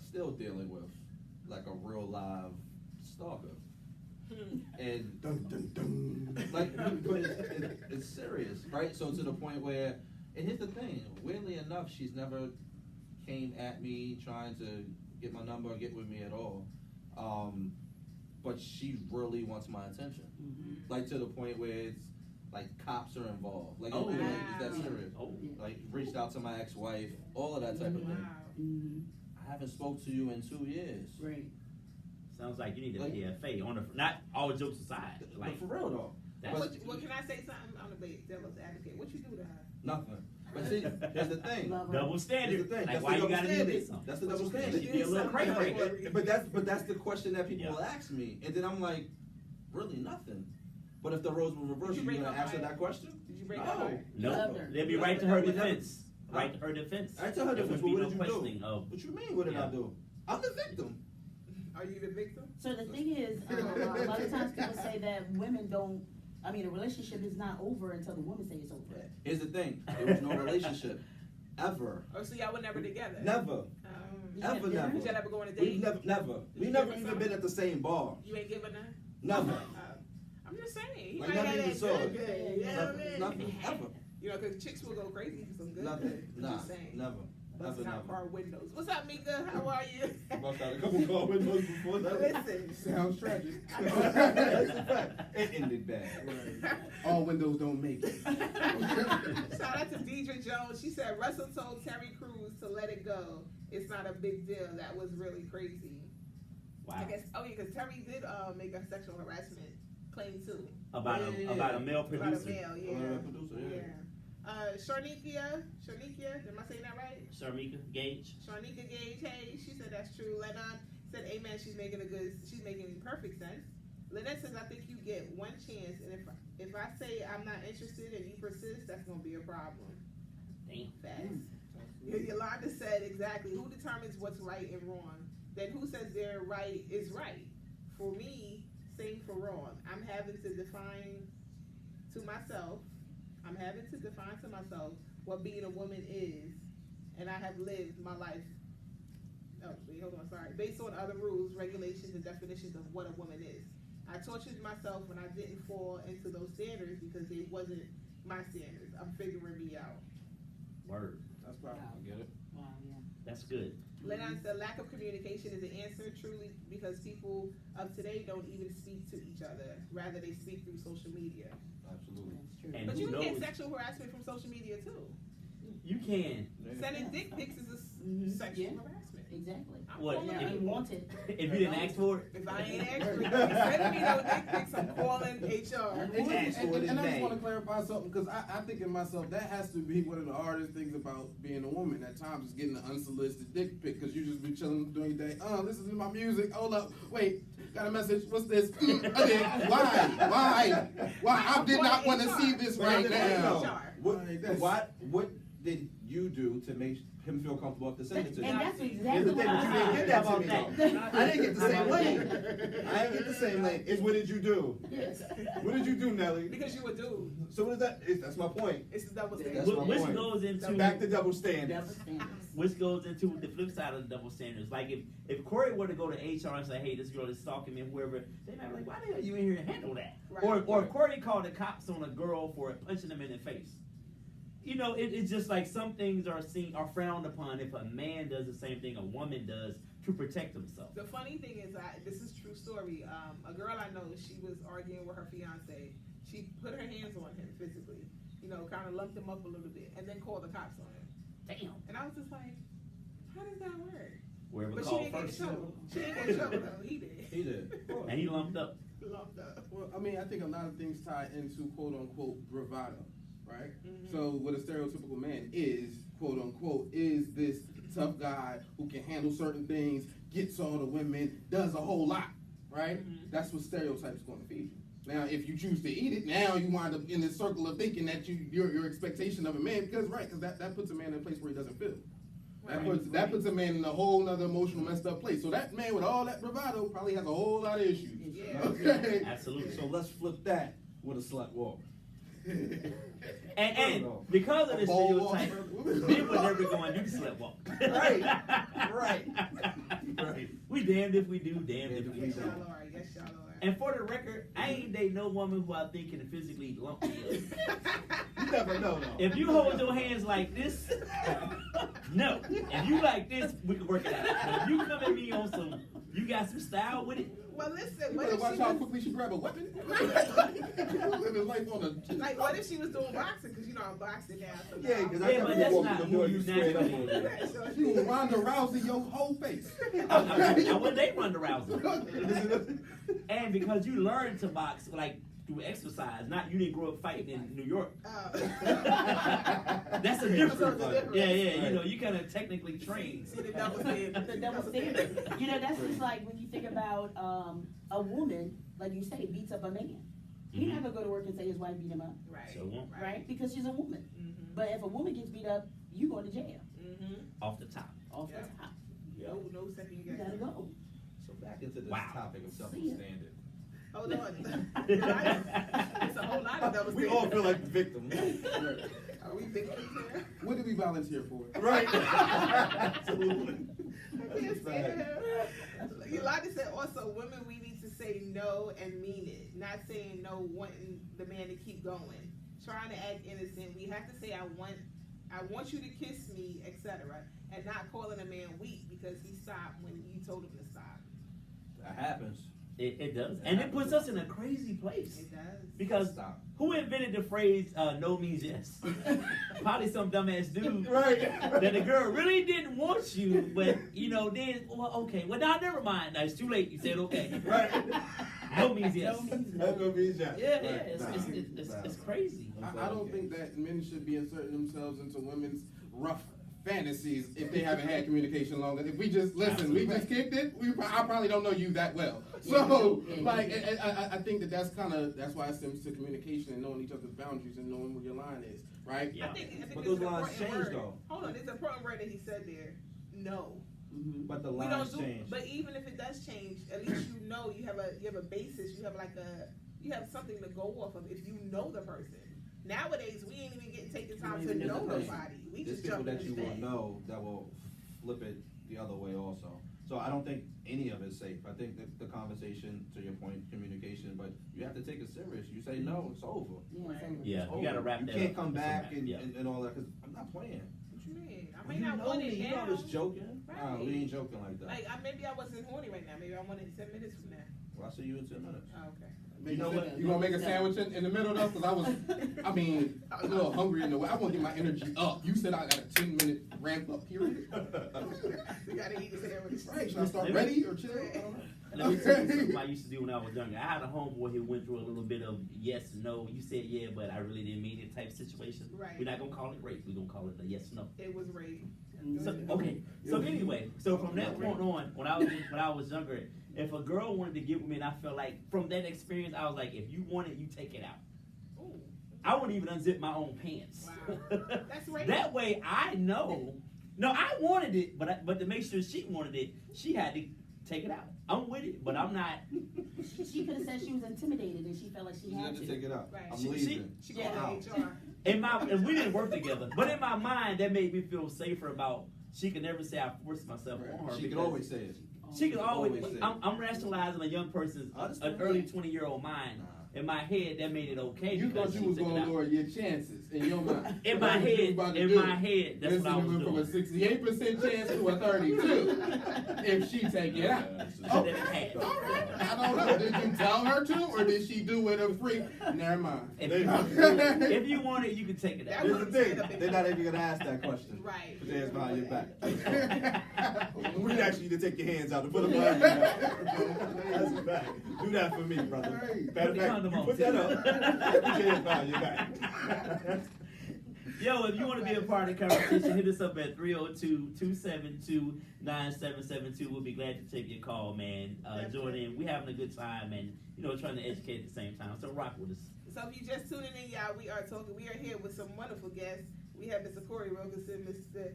still dealing with, like, a real live stalker. And Dun, dun, dun. like, but it's serious, right? So to the point where, and here's the thing, weirdly enough, she's never came at me trying to get my number or get with me at all. But she really wants my attention. Like to the point where it's like cops are involved. Like, Oh, it's wow. that serious. Oh, Like reached out to my ex-wife, all of that type of thing. Wow. I haven't spoke to you in 2 years. Right. sounds like you need a Like- PFA on the, not all jokes aside, like, But for real though. that's, What can I say something? I'm the devil's advocate. What you do to her? Nothing. But see, here's the thing. Love her. double Here's standard, the thing. like, That's why the you double gotta do standard. this? That's the double You standard. She be a little cray cray. But that's the question that people will ask me, and then I'm like, really nothing. But if the roles were reversed, Did you you break gonna her answer heart? that question? Did you break No. her heart? No, Love her. they'll be right to her Love her. defense, Huh? right to her defense. I tell her There defense, would but be what no did you questioning do? of, What you mean, what did I Yeah. do? I'm the victim. Are you the victim? So the thing is, a lot of times people say that women don't, I mean, a relationship is not over until the woman says it's over. Here's the thing, there was no relationship, ever. Oh, so y'all were never together? Never, ever, Yeah. never. Did y'all ever go on a We've date? never. We you never give her even some? been at the same bar. You ain't giving her? Never. I'm just saying. He Like, might never have even that saw good, it. good. You know what I mean? Nothing, ever. You know, because chicks will go crazy for some good. Nothing, good. I'm nah, just saying. never. Busting Never, out never. car windows. What's up, Mika? How are you? Bust out a couple car windows before that. Listen. Sounds tragic. That's a fact. It ended bad. All windows don't make it. Shout out to Deidre Jones. She said Russell told Terry Crews to let it go. It's not a big deal. That was really crazy. wow, I guess. Oh yeah, because Terry did make a sexual harassment claim too. about Yeah. a male About a producer, male, yeah. About a producer, yeah. Sharnikia, am I saying that right? Sharmika Gage. Sharnika Gage, hey, she said that's true. Lennon said, amen, she's making perfect sense. Lynette says, I think you get one chance, and if I say I'm not interested and you persist, that's gonna be a problem. Damn. Facts. Yolanda said, exactly, who determines what's right and wrong? Then who says their right is right? For me, same for wrong. I'm having to define to myself what being a woman is, and I have lived my life, based on other rules, regulations, and definitions of what a woman is. I tortured myself when I didn't fall into those standards because it wasn't my standards. I'm figuring me out. Word, That's probably, I get it. Wow, yeah. that's good. Lennon said lack of communication is the answer, truly, because people of today don't even speak to each other. Rather, they speak through social media. Absolutely. That's true. And But who you can get knows? sexual harassment from social media too. You can, Sending dick pics is sexual Yeah. harassment. Exactly. I'm What, calling They're if- people. unwanted. if you didn't ask for it. If I ain't asked for it, don't be sending me no dick pics, I'm calling HR. And, Ask for it in and I just name. want to clarify something because I think in myself that has to be one of the hardest things about being a woman. At times, is getting an unsolicited dick pic because you just be chilling doing your day. This is my music. Hold up, wait, got a message. What's this? Okay, why? I did not want to see this right now. What did you do to make him feel comfortable enough to send it to you? And that's Here's exactly the what thing, but you didn't get that to me How about though. I didn't get the same lane. I didn't get the same lane. It's what did you do? Yes. What did you do, Nelly? Because you a dude. So what is that? That's my point. It's the double That's standard. my Which point. goes into Back to double Double standards. standards. which goes into the flip side of the double standards. Like if Corey were to go to HR and say, hey, this girl is stalking me, and whoever, they might be like, why the hell are you in here to handle that? Right. Or if Corey called the cops on a girl for punching them in the face. You know, it's just like some things are frowned upon if a man does the same thing a woman does to protect himself. The funny thing is, this is true story. A girl I know, she was arguing with her fiance. She put her hands on him physically, kind of lumped him up a little bit, and then called the cops on him. Damn. And I was just like, how does that work? Whoever But she called didn't get in first. trouble. She didn't get in trouble though. He did. He did. And he lumped up. Lumped up. Well, I mean, I think a lot of things tie into quote unquote bravado, right? Mhm. So what a stereotypical man is, quote unquote, is this tough guy who can handle certain things, gets all the women, does a whole lot, right? Mhm. That's what stereotypes going to feed you. Now, if you choose to eat it, now you wind up in this circle of thinking that your expectation of a man, because that puts a man in a place where he doesn't feel. That puts a man in a whole nother emotional messed up place. So that man with all that bravado probably has a whole lot of issues. Yeah. Okay. Absolutely. So let's flip that with a slut walk. And because of this Ball stereotype, walk. men would never go and do the slut walk. Right. Right. We damned if we do, damned if we Yes, don't. y'all are. Yes, y'all are. And for the record, I ain't date no woman who I think can physically lump me up. You never know, though. If you hold your hands like this, no. If you like this, we can work it out. But if you come at me on some, you got some style with it. Well, listen. You What better if watch she how was, quickly she grab a weapon. Living life on a. like, what if she was doing boxing? Because you know I'm boxing now. So Yeah, now- because Yeah, I but never that's walked not through the who door you you straight up naturally- on there. So She will Ronda Rousey your whole face. I wouldn't date Ronda Rousey. And because you learn to box like through exercise, not you didn't grow up fighting in New York. That's a difference. So it's a difference. Yeah, you know, you kind of technically trained. See the double standard. The double standard. You know, that's just like when you think about a woman, like you say, beats up a man. He's not gonna go to work and say his wife beat him up, Right. So won't. right? Because she's a woman. Mm-hmm. But if a woman gets beat up, you going to jail Mm-hmm. Off the top. off Yeah. the top. No second You gotta go. So back into this Wow. topic of double See ya. standard. Hold on. It's a whole lot of double We all feel like the victim. Are we victims here? What did we volunteer for? Right. Absolutely. I can't stand her. Yolanda said also, women, we need to say no and mean it. Not saying no, wanting the man to keep going. Trying to act innocent. We have to say, I want you to kiss me, etc. And not calling a man weak because he stopped when you told him to stop. That happens. It does. And it puts us in a crazy place. It does. Because Stop. who invented the phrase no means yes? Probably some dumbass dude. Right. That the girl really didn't want you, but you know, then well, okay. Well, now never mind. Now it's too late. You said okay. Right. No means yes. No means no. That's gonna be his job. Yeah, Right. it's crazy. I don't think that men should be inserting themselves into women's rough fantasies if they haven't had communication long. If we just listen, we just kicked it. I probably don't know you that well. So, like, I think that's why it stems to communication and knowing each other's boundaries and knowing where your line is, right? Yeah. I think But there's those an lines important change, word. though. Hold on, there's an important word that he said there. No. But the We lines don't do, change. but even if it does change, at least you know you have a basis. You have something to go off of if you know the person. Nowadays, we ain't even getting taking time to don't even know know the person. nobody. We There's just people jump in that the you will thing. know that will flip it the other way also. So I don't think any of it's safe. I think that the conversation, to your point, communication, but you have to take it serious. You say no, it's over. Yeah, it's over. Yeah, It's you gotta over. wrap You that can't up. come It's a back wrap, and, yeah. and all that because I'm not playing. What you mean? I Well, may not want it you know now. I was joking. Right. We ain't joking like that. Like maybe I wasn't horny right now. Maybe I want it 10 minutes from now. Well, I'll see you in 10 minutes. Oh, okay. You know what? You gonna make a sandwich in the middle though? Because I was a little hungry in the way. I want to get my energy up. You said I got a 10-minute ramp up period. We gotta eat the sandwich. Right? Should I start ready or chill? I don't know. Let me tell you something I used to do when I was younger. I had a homeboy who went through a little bit of yes, no. You said yeah, but I really didn't mean it type situation. Right. We're not gonna call it rape. We're gonna call it a yes, no. It was rape. So, okay. So anyway, so from that point on, when I was younger, if a girl wanted to get with me, and I felt like from that experience, I was like, if you want it, you take it out. Ooh. I wouldn't even unzip my own pants. Wow. That's rape. That way, I know. No, I wanted it, but to make sure she wanted it, she had to take it out. I'm with it, but I'm not. She could have said she was intimidated and she felt like she You had have to to. take it out. Right. I'm She- leaving. She Yeah. called HR. And we didn't work together, but in my mind, that made me feel safer about. She could never say I forced myself on her. She could because always say it. She could always. always say. I'm rationalizing a young person's, I understand. an early 20-year-old mind. Nah. In my head, that made it okay. You because thought you she was took it gonna out. lower your chances in your mind. In my That's what you head, about to in do. my head, that's what I was Listen, doing. from a 68% chance to a 32 if she take it out. Okay. Half. All right. I don't know. Did you tell her to, or did she do it a free? Never mind. If you want it, you can take it out. Here's the thing. They're not even gonna ask that question. Right. Put your hands behind your back. We actually need to take your hands out and put them behind your back. That's a fact. Do that for me, brother. Right. Matter of Put the fact, condom you on, put too. that up. Put your hands behind your back. Yo, if you want to be a part of the conversation, hit us up at 302-272-9772. We'll be glad to take your call, man. Join in. We're having a good time and, trying to educate at the same time. So rock with us. So if you just tuning in, y'all, we are here with some wonderful guests. We have Mr. Corey Rogerson, Mr.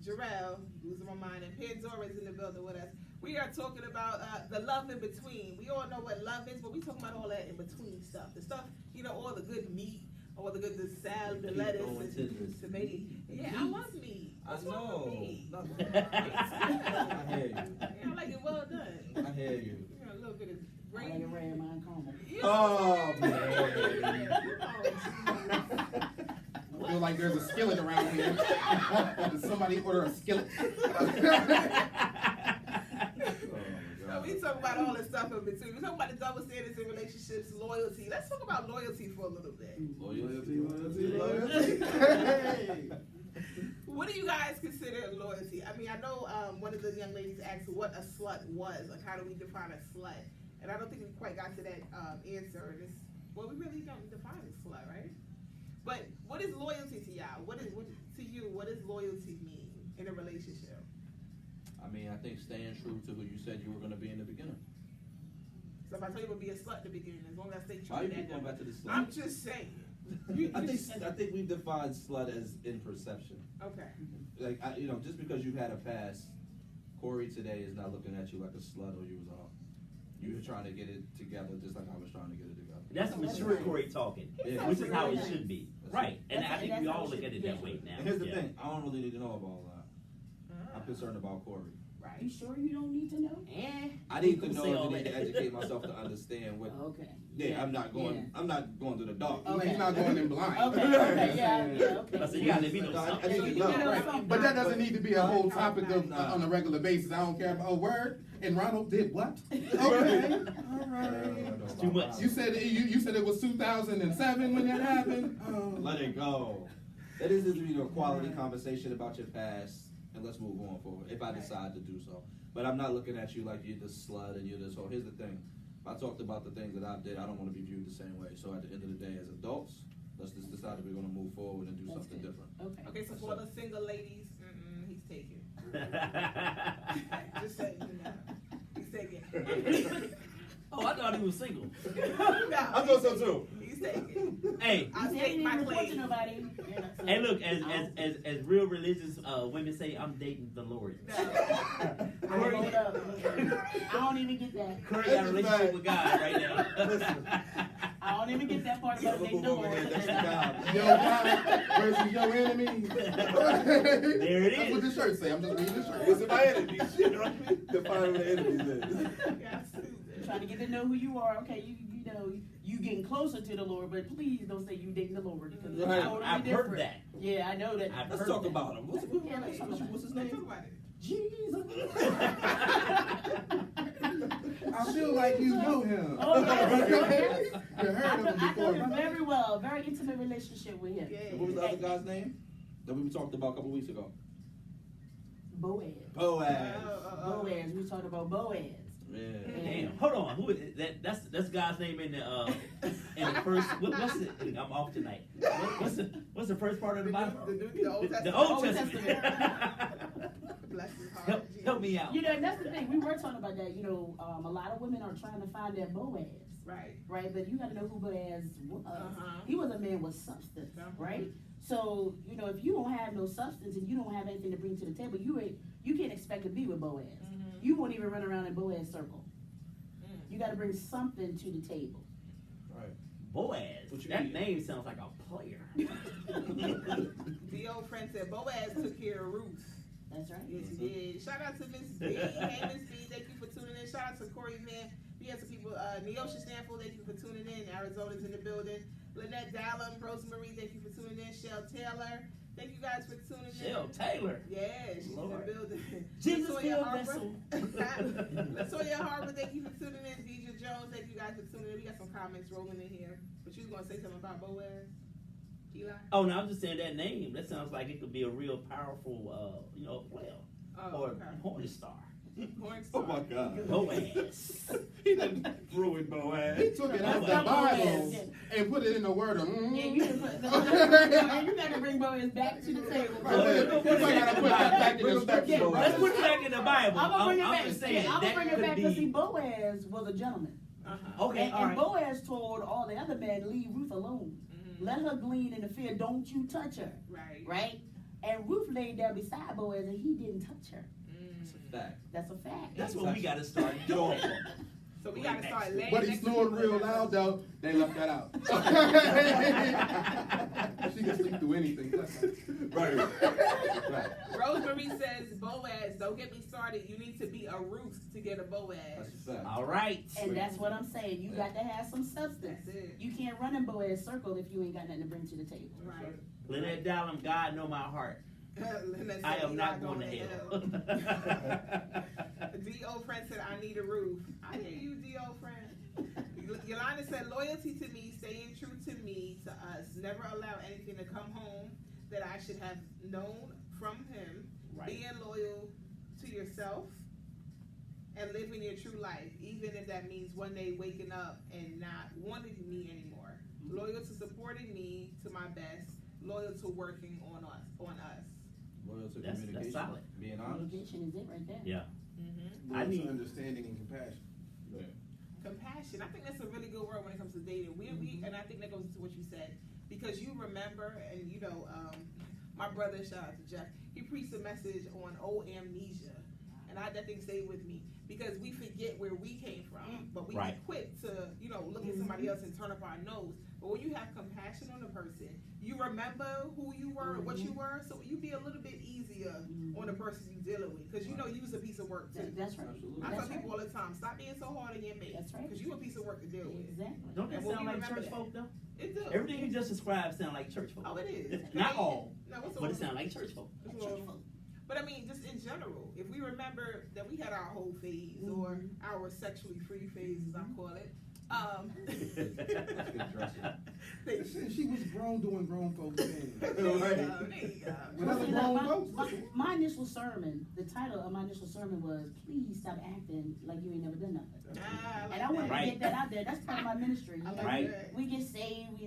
Jarrell, who's in my mind, and Pandora's in the building with us. We are talking about the love in between. We all know what love is, but we talking about all that in between stuff. The stuff, all the good meat, all the good salad, the lettuce, the tomato. Yeah, I love meat. What's wrong with meat? I hear you. I like it well done. I hear you. A little bit of I like it red, mine caramel. Oh, I feel like there's a skillet around here. Did somebody order a skillet? So we talk about all this stuff in between. We talk about the double standards in relationships, loyalty. Let's talk about loyalty for a little bit. Loyalty. Hey. What do you guys consider loyalty? I mean, I know one of the young ladies asked what a slut was, like how do we define a slut? And I don't think we quite got to that answer. And it's, well, we really don't define a slut, right? But what is loyalty to y'all? What to you? What does loyalty mean in a relationship? I mean, I think staying true to who you said you were going to be in the beginning. So if I tell you to be a slut at the beginning, as long as I stay true Why to you keep that, going back to the slut? I'm just saying. I think we've defined slut as in perception. Okay. Like, just because you've had a past, Corey today is not looking at you like a slut or you was off. You were trying to get it together just like I was trying to get it together. That's mature Corey talking, Yeah. which is how it should be. That's Right, and That's- I think that's we how all it look should at it be. that way now. And here's the Yeah. thing, I don't really need to know about all that. I'm concerned about Corey. Right. You sure you don't need to know? I need to People know say and all I need to that. educate myself to understand what. Okay. Yeah, I'm not going to the dark. Okay. He's not going in blind. Okay, yeah, okay. I said, you gotta let me know No, I something. need to You know. know Right. something. But that doesn't need to be a whole topic of, Nah. on a regular basis. I don't care about, oh, word, and Ronald did what? Okay, all right. It's too much. You said it was 2007 when that happened? Oh. Let it go. That is just a quality conversation about your past, and let's move on forward. If I decide to do so, but I'm not looking at you like you're this slut and you're this whole. Here's the thing: if I talked about the things that I did, I don't want to be viewed the same way. So at the end of the day, as adults, let's just decide that we're going to move forward and do That's something good. different. Okay. Okay, so for the single ladies, he's taken. Just saying, he's taken. Oh, I thought he was single. No, I thought so too. he's taken. Hey, I'll He take ain't my even report to claim. nobody. Yeah, so- hey, look, I don't- as real religious women say, I'm dating the Lord. No. Corey, Hold up. I don't even get that. Corey got a relationship with God right now. I don't even get that part about dating the Lord. That's the guy. Your God versus your enemy. There it That's is. what the shirt say. I'm just reading the shirt. What's in my enemy? You know what I mean? Define what the enemy is. Yeah, Susan. Trying to get to know who you are. Okay, you know, you getting closer to the Lord, but please don't say you dating the Lord because it's Right. totally I've different. heard that. Yeah, I know that. I've Let's heard talk that. about him. What's his Let's name? talk about it. Jesus. I feel like you know him. Oh, yes. You I heard know, of him I know him before. very well. Very intimate relationship with him. Yeah. What was the other guy's name that we talked about a couple weeks ago? Boaz. Boaz. Boaz. We talked about Boaz. Yeah. Damn, hold on. Who is it? That's God's name in the first. What's it? I'm off tonight. What's the first part of the Bible? The Old Testament. The Old Old Testament. Bless his heart. Help me out. You know, and that's the thing. We were talking about that. You know, a lot of women are trying to find their Boaz. Right. Right, but you got to know who Boaz was. Uh-huh. He was a man with substance, Uh-huh. right? So you know, if you don't have no substance and you don't have anything to bring to the table, you can't expect to be with Boaz. Mhm. You won't even run around in Boaz circle. Mm. You got to bring something to the table. Right. Boaz. What you That mean? name sounds like a player. The old friend said Boaz took care of Ruth. That's right. Yes, he did. Shout out to Miss B. Hey, Miss B. Thank you for tuning in. Shout out to Corey, man. We had some people, Neosha Stanford, thank you for tuning in. Arizona's in the building. Lynette Dallum, Rosemary, thank you for tuning in. Shell Taylor, thank you guys for tuning in. Shell Taylor. Yeah, she's Lord. in the building. Jesus Latoya fill Harper. vessel. Latoya Harper, thank you for tuning in. Deidre Jones, thank you guys for tuning in. We got some comments rolling in here. But you was going to say something about Boaz? Eli? Oh no, I'm just saying that name. That sounds like it could be a real powerful, player or porn star. Porn Oh star. my God. Boaz. He done ruined Boaz. He took it out of the That's Bible Boaz, yeah. and put it in the word of Yeah, you didn't put. You got to bring Boaz back to the table. Right. We'll put it You back gotta in put the that Bible. back in the scripture. Let's put it back in the Bible. I'm gonna bring it back. just saying I'm gonna that bring it could back because see, be. Boaz was a gentleman. Uh-huh. Okay, And, all and right. Boaz told all the other men, leave Ruth alone. Mhm. Let her glean in the field. Don't you touch her. Right. Right? And Ruth laid down beside Boaz and he didn't touch her. Mm. It's a fact. That's a fact. That's what we got to start doing. So we gotta start laying But he next to snored people real that- loud though. They left that out. She can sleep through anything. Right. Right. Rosemary says, Boaz, don't get me started. You need to be a Ruth to get a Boaz. That's a fact. All right. And that's what I'm saying. You got to have some substance. That's it. You can't run in Boaz circle if you ain't got nothing to bring to the table. Right. Lynette Dallum, God know my heart. Lynette I said, am "Eli not going to hell. D.O. friend said, I need a roof. I hear you, D.O. friend. Yolanda said, loyalty to me, staying true to me, to us. Never allow anything to come home that I should have known from him. Right. Being loyal to yourself and living your true life, even if that means one day waking up and not wanting me anymore. Loyal to supporting me to my best. Loyal to working on us. Loyal to That's communication. solid. Being honest. Communication is it right there. Yeah. Mm-hmm. I need- understanding and compassion. Compassion. I think that's a really good word when it comes to dating. We and I think that goes into what you said, because you remember, and you know, my brother, shout out to Jeff, he preached a message on old amnesia, and that thing stayed with me because we forget where we came from, but we Right. get quick to look at somebody else and turn up our nose. But when you have compassion on a person, you remember who you were, what you were, so you be a little bit easier on the person you're dealing with, because you know you was a piece of work too. That's right. Absolutely. I That's tell people all the time, stop being so hard on your mate. That's right. Because you a piece of work to deal with. Exactly. Don't that And when sound we like remember church that. folk though? It does. Everything you just described sound like church folk. Oh, it is. Not all, No, it's but all. it sound like church folk. It's all- But I mean, just in general, if we remember that we had our whole phase, or our sexually free phase, as I call it. She was grown doing grown folk things. There you go, there you go. When Well, other see, grown look, folks. my initial sermon, the title of my initial sermon was, please stop acting like you ain't never done nothing. Ah, And I want Right. to get that out there. That's part of my ministry. I like Right. that. We get saved,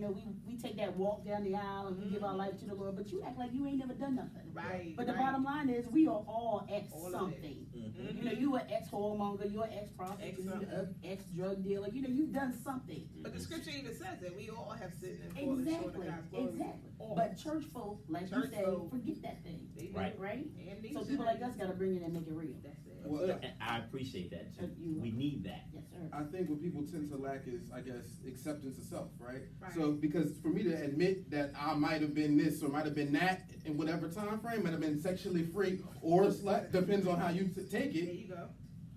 we take that walk down the aisle and we give our life to the Lord, but you act like you ain't never done nothing. Right. But the right. bottom line is, we are all ex All of it. something. Mhm. You know, you an ex-whoremonger, you're an ex-prostitute, Ex-something. ex-drug dealer. You know, you've done something. But the scripture even says that we all have sinned and fallen short of Exactly, God's glory. exactly. All. But church folk, like Church you say, folk. forget that thing, They do. Right. right? And So these people like should- us gotta bring it and make it real. That's it. Well, And I appreciate that too. You- We need that. Yes, sir. I think what people tend to lack is, I guess, acceptance of self, right? Right. So, because for me to admit that I might have been this or might have been that in whatever time frame, might have been sexually free or a slut, depends on how you take There it. you go.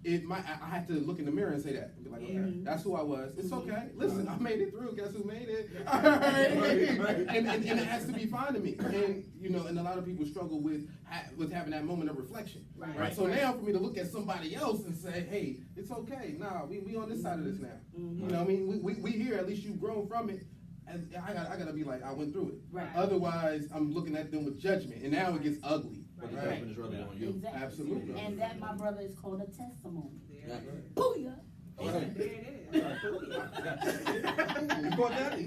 It might, I have to look in the mirror and say that. And be like, okay, Yeah. that's who I was. It's okay. Listen, I made it through. Guess who made it? Right. and it has to be fine to me. And you know, and a lot of people struggle with having that moment of reflection. Right. Right. So now for me to look at somebody else and say, hey, it's okay. Nah, we on this side of this now. You know what I mean? We here. At least you've grown from it. And I gotta be like, I went through it. Right. Otherwise, I'm looking at them with judgment, and now it gets ugly. But the Right. judgment is really on you. Exactly. Absolutely. And that, my brother, is called a testimony. There Yeah. it is. Booyah! There it is. You caught that?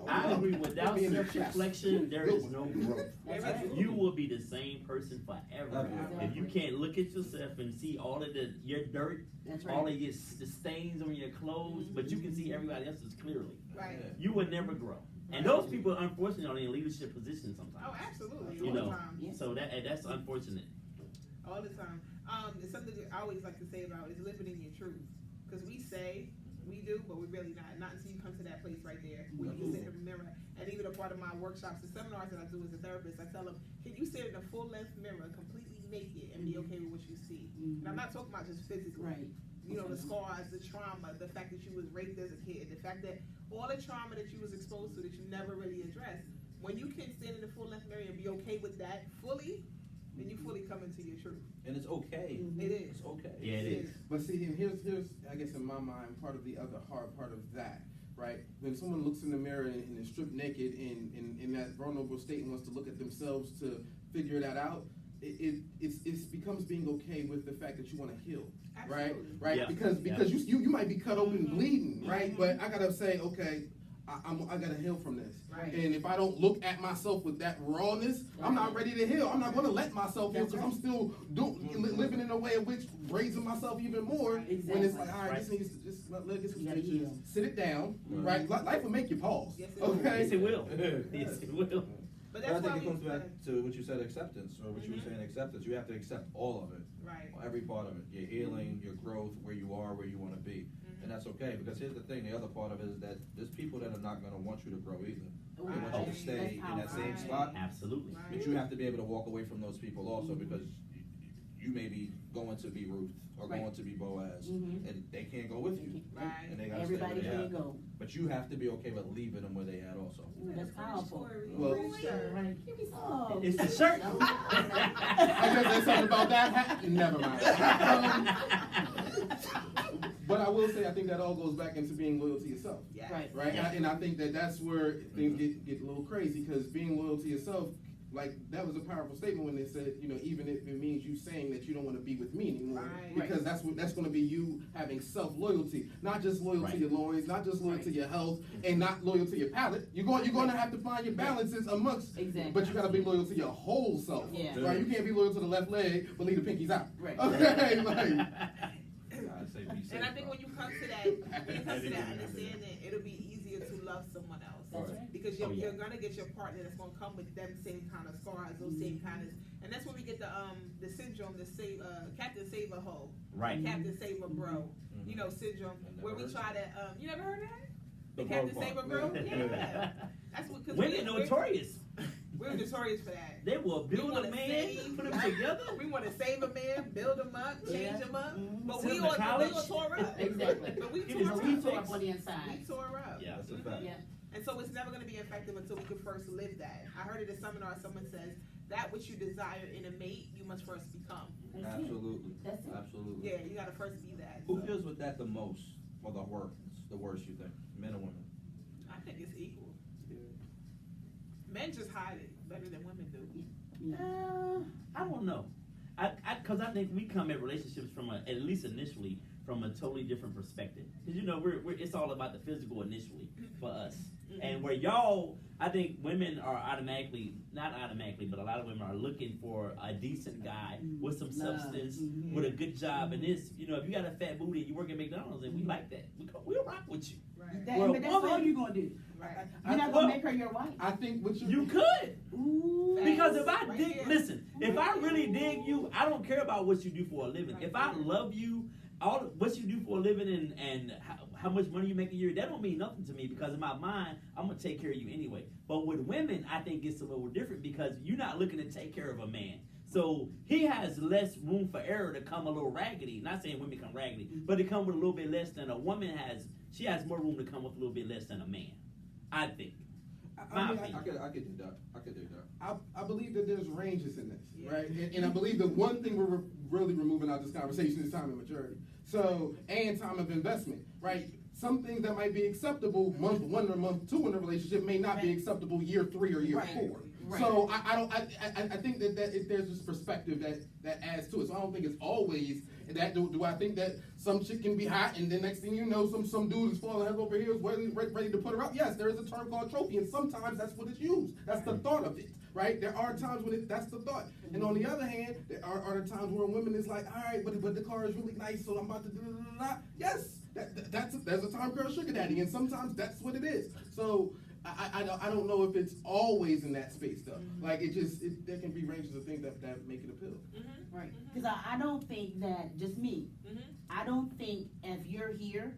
I agree. Without Me in the self-reflection, there is no growth. That's right. You will be the same person forever. Exactly. If you can't look at yourself and see all of your dirt, That's all right. of the stains on your clothes, but you can see everybody else's clearly, Right. you will never grow. And those people, unfortunately, are in leadership positions sometimes. Oh, absolutely. You All know, the time. Yeah. so that's unfortunate. All the time. It's something that I always like to say about is living in your truth. Because we say we do, but we really not. Not until you come to that place right there where you can sit in the mirror. And even a part of my workshops, the seminars that I do as a therapist, I tell them, can you sit in a full length mirror, completely naked, and be okay with what you see? And I'm not talking about just physically. Right. You know, the scars, the trauma, the fact that you was raped as a kid, the fact that all the trauma that you was exposed to that you never really addressed. When you can stand in the full length mirror and be okay with that fully, then you fully come into your truth. And it's okay. It is. It's okay. Yeah, it is. But see, and here's I guess in my mind part of the other hard part of that, right? When someone looks in the mirror and is stripped naked in that vulnerable state and wants to look at themselves to figure that out, it becomes being okay with the fact that you want to heal, right? Absolutely. Right? Yeah. Because you might be cut open bleeding, right? But I gotta say, okay, I gotta heal from this. Right. And if I don't look at myself with that rawness, I'm not ready to heal. I'm not going to let myself heal because I'm still living in a way in which raising myself even more. When it's Exactly. like, all right, Right. this needs to just let get some You gotta stitches, heal. sit it down, right? Life will make you pause. Yes, it will. Okay. Yes, it will. Yes, it will. But But that's I why think it we comes back to what you said, acceptance, or what you were saying, acceptance. You have to accept all of it, right. every part of it. Your healing, your growth, where you are, where you want to be. And that's okay, because here's the thing, the other part of it is that there's people that are not gonna want you to grow either. They want you to Right. stay in that same Right. spot, Absolutely. Right. but you have to be able to walk away from those people also, because you may be going to be Ruth or Right. going to be Boaz, Mhm. and they can't go with you. Right. And they gotta stay where Everybody they can at. go. But you have to be okay with leaving them where they at also. Ooh, that's powerful. Well- Right. Give me some. It's the shirt. I guess there's something about that hat. Never mind. But I will say, I think that all goes back into being loyal to yourself. Yes. Right. Right? And I think that that's where things get a little crazy, because being loyal to yourself, like, that was a powerful statement when they said, you know, even if it means you saying that you don't want to be with me anymore, Right. because that's going to be you having self-loyalty, not just loyal Right. to your loins, not just loyal Right. to your health, and not loyal to your palate. You're going to have to find your balances amongst, Exactly. but you got to be loyal to your whole self. Yeah. Right? You can't be loyal to the left leg, but leave the pinkies out. Right. Okay, like, I say be safe, And I think bro. when you come to that understanding, it'll be easier to love someone else. That's right. Because Oh, yeah. you're gonna get your partner that's gonna come with them same kind of scars, those same kind of, and that's when we get the syndrome, Captain Save a Hoe, Right. Captain Save a Bro, you know, syndrome, I never where we heard try to, you never heard that? The The Captain bro Save a part. Bro? Yeah. Yeah. That's what, cause Women notorious. we're notorious for that. They will We build wanna a man, save- put him together. We wanna save a man, build him up, change Yeah. him up, Mhm. but Send we him to all college. tore up. Exactly. But we Get his tore So we teeth tore up. up on the We inside. tore up. Yeah. That's a fact. Yeah. And so it's never going to be effective until we can first live that. I heard at a seminar, someone says, that which you desire in a mate, you must first become. That's it. Absolutely. That's it. Absolutely. Yeah, you got to first be that. Who So deals with that the most, or the worst, you think? Men or women? I think it's equal. Men just hide it better than women do. I don't know. Cause I think we come at relationships from at least initially, from a totally different perspective. Cause you know, it's all about the physical initially for us. And where y'all, I think women are not automatically, but a lot of women are looking for a decent guy with some substance, with a good job. And this, you know, if you got a fat booty and you work at McDonald's, and we like that, we'll rock with you. Right. Well, But that's all woman- you're gonna do. Right. You're not Well, gonna make her your wife. I think what You could. Ooh. Because if I Right dig, here. listen, if I really dig you, I don't care about what you do for a living. Right If I here. love you, what you do for a living and how much money you make a year, that don't mean nothing to me, because in my mind, I'm gonna take care of you anyway. But with women, I think it's a little different, because you're not looking to take care of a man. So he has less room for error to come a little raggedy. Not saying women come raggedy, but to come with a little bit less than a woman has. She has more room to come with a little bit less than a man, I think. I mean, I could do that. I could do that. I believe that there's ranges in this, Yeah. right? And I believe that one thing we're really removing out of this conversation is time and maturity. So, and time of investment, right? Some things that might be acceptable month one or month two in a relationship may not be acceptable year 3 or year Right. 4. Right. So I think that there's this perspective that adds to it. So I don't think it's always that. Do I think that some chick can be hot and then next thing you know some dude is falling head over heels ready to put her up? Yes, there is a term called trophy, and sometimes that's what it's used. That's the thought of it, right? There are times when that's the thought. And on the other hand, there are the times where women is like, all right, but the car is really nice, so I'm about to da. Yes, there's a time called sugar daddy, and sometimes that's what it is. So I don't know if it's always in that space though. Like there can be ranges of things that make it appeal. Mm-hmm. Right. Because I don't think that, just me, Mm-hmm. I don't think if you're here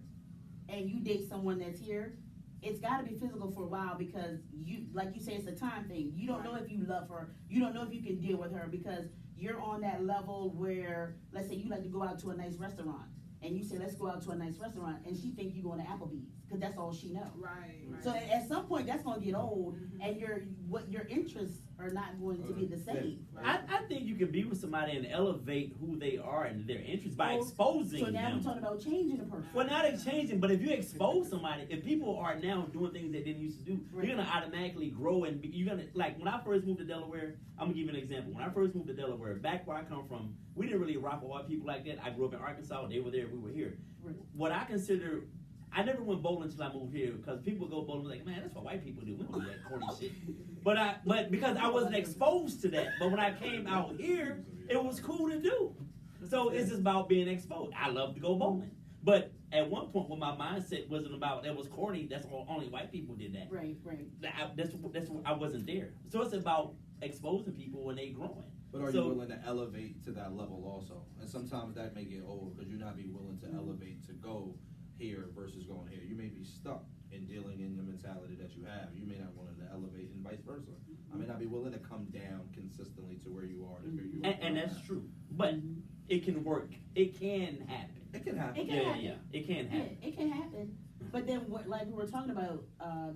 and you date someone that's here, it's got to be physical for a while, because you, like you say, it's a time thing. You don't know if you love her. You don't know if you can deal with her, because you're on that level where, let's say you like to go out to a nice restaurant, and you say, let's go out to a nice restaurant, and she think you're going to Applebee's, because that's all she knows. Right. So at some point, that's going to get old, Mhm. and your interests are not going to be the same. I think you can be with somebody and elevate who they are and their interests by Well, exposing So now them. we're talking about changing a person. Well, not changing, but if you expose somebody, if people are now doing things they didn't used to do, Right. you're gonna automatically grow and you're gonna, like, when I first moved to Delaware, I'm gonna give you an example. When I first moved to Delaware, back where I come from, we didn't really rock with white people like that. I grew up in Arkansas, they were there, we were here. Right. What I consider, I never went bowling until I moved here, because people go bowling like, man, that's what white people do. We don't do that corny shit. But because I wasn't exposed to that. But when I came out here, it was cool to do. So it's just about being exposed. I love to go bowling. But at one point, when my mindset wasn't about that was corny, that's all, only white people did that. Right, right. That's I wasn't there. So it's about exposing people when they growing. But are So- you willing to elevate to that level also? And sometimes that may get old, because you're not be willing to elevate to go here versus going here. You may be stuck in dealing in the mentality that you have. You may not want to elevate and vice versa. I may not be willing to come down consistently to where you are to where you are. And that's true. But it can work. It can happen. It can happen. It can Yeah, happen. yeah. It can happen. Yeah, it can happen. But then, like we were talking about,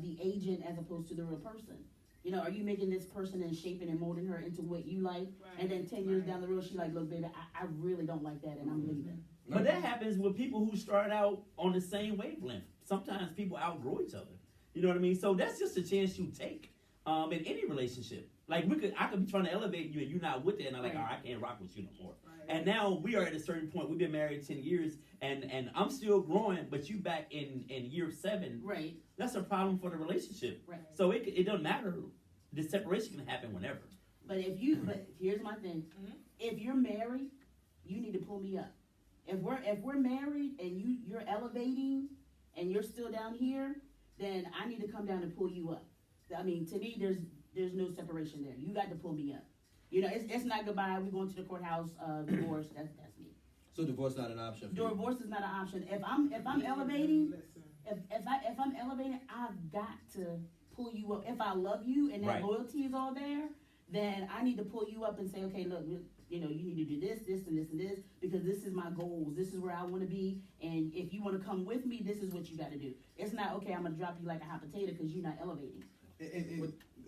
the agent as opposed to the real person. You know, are you making this person and shaping and molding her into what you like? Right. And then 10 years Right. down the road, she's like, look, baby, I really don't like that, and I'm leaving. But that happens with people who start out on the same wavelength. Sometimes people outgrow each other. You know what I mean? So that's just a chance you take in any relationship. Like I could be trying to elevate you and you're not with it, and I'm like, Right. all right, I can't rock with you no more. Right. And now we are at a certain point. We've been married 10 years, and I'm still growing, but you back in year 7. Right, That's a problem for the relationship. right. So it doesn't matter. The separation can happen whenever. But here's my thing. Mhm. If you're married, you need to pull me up. If we're married and you're elevating and you're still down here, then I need to come down and pull you up. I mean, to me, there's no separation there. You got to pull me up. You know, it's not goodbye. We're going to the courthouse. Divorce. That's me. So divorce not an option for you. Divorce is not an option. If I'm elevating, Listen. if I'm elevating, I've got to pull you up. If I love you and that Right. loyalty is all there, then I need to pull you up and say, okay, look, you know, you need to do this, this, and this, and this, because this is my goals. This is where I want to be. And if you want to come with me, this is what you got to do. It's not, okay, I'm going to drop you like a hot potato because you're not elevating.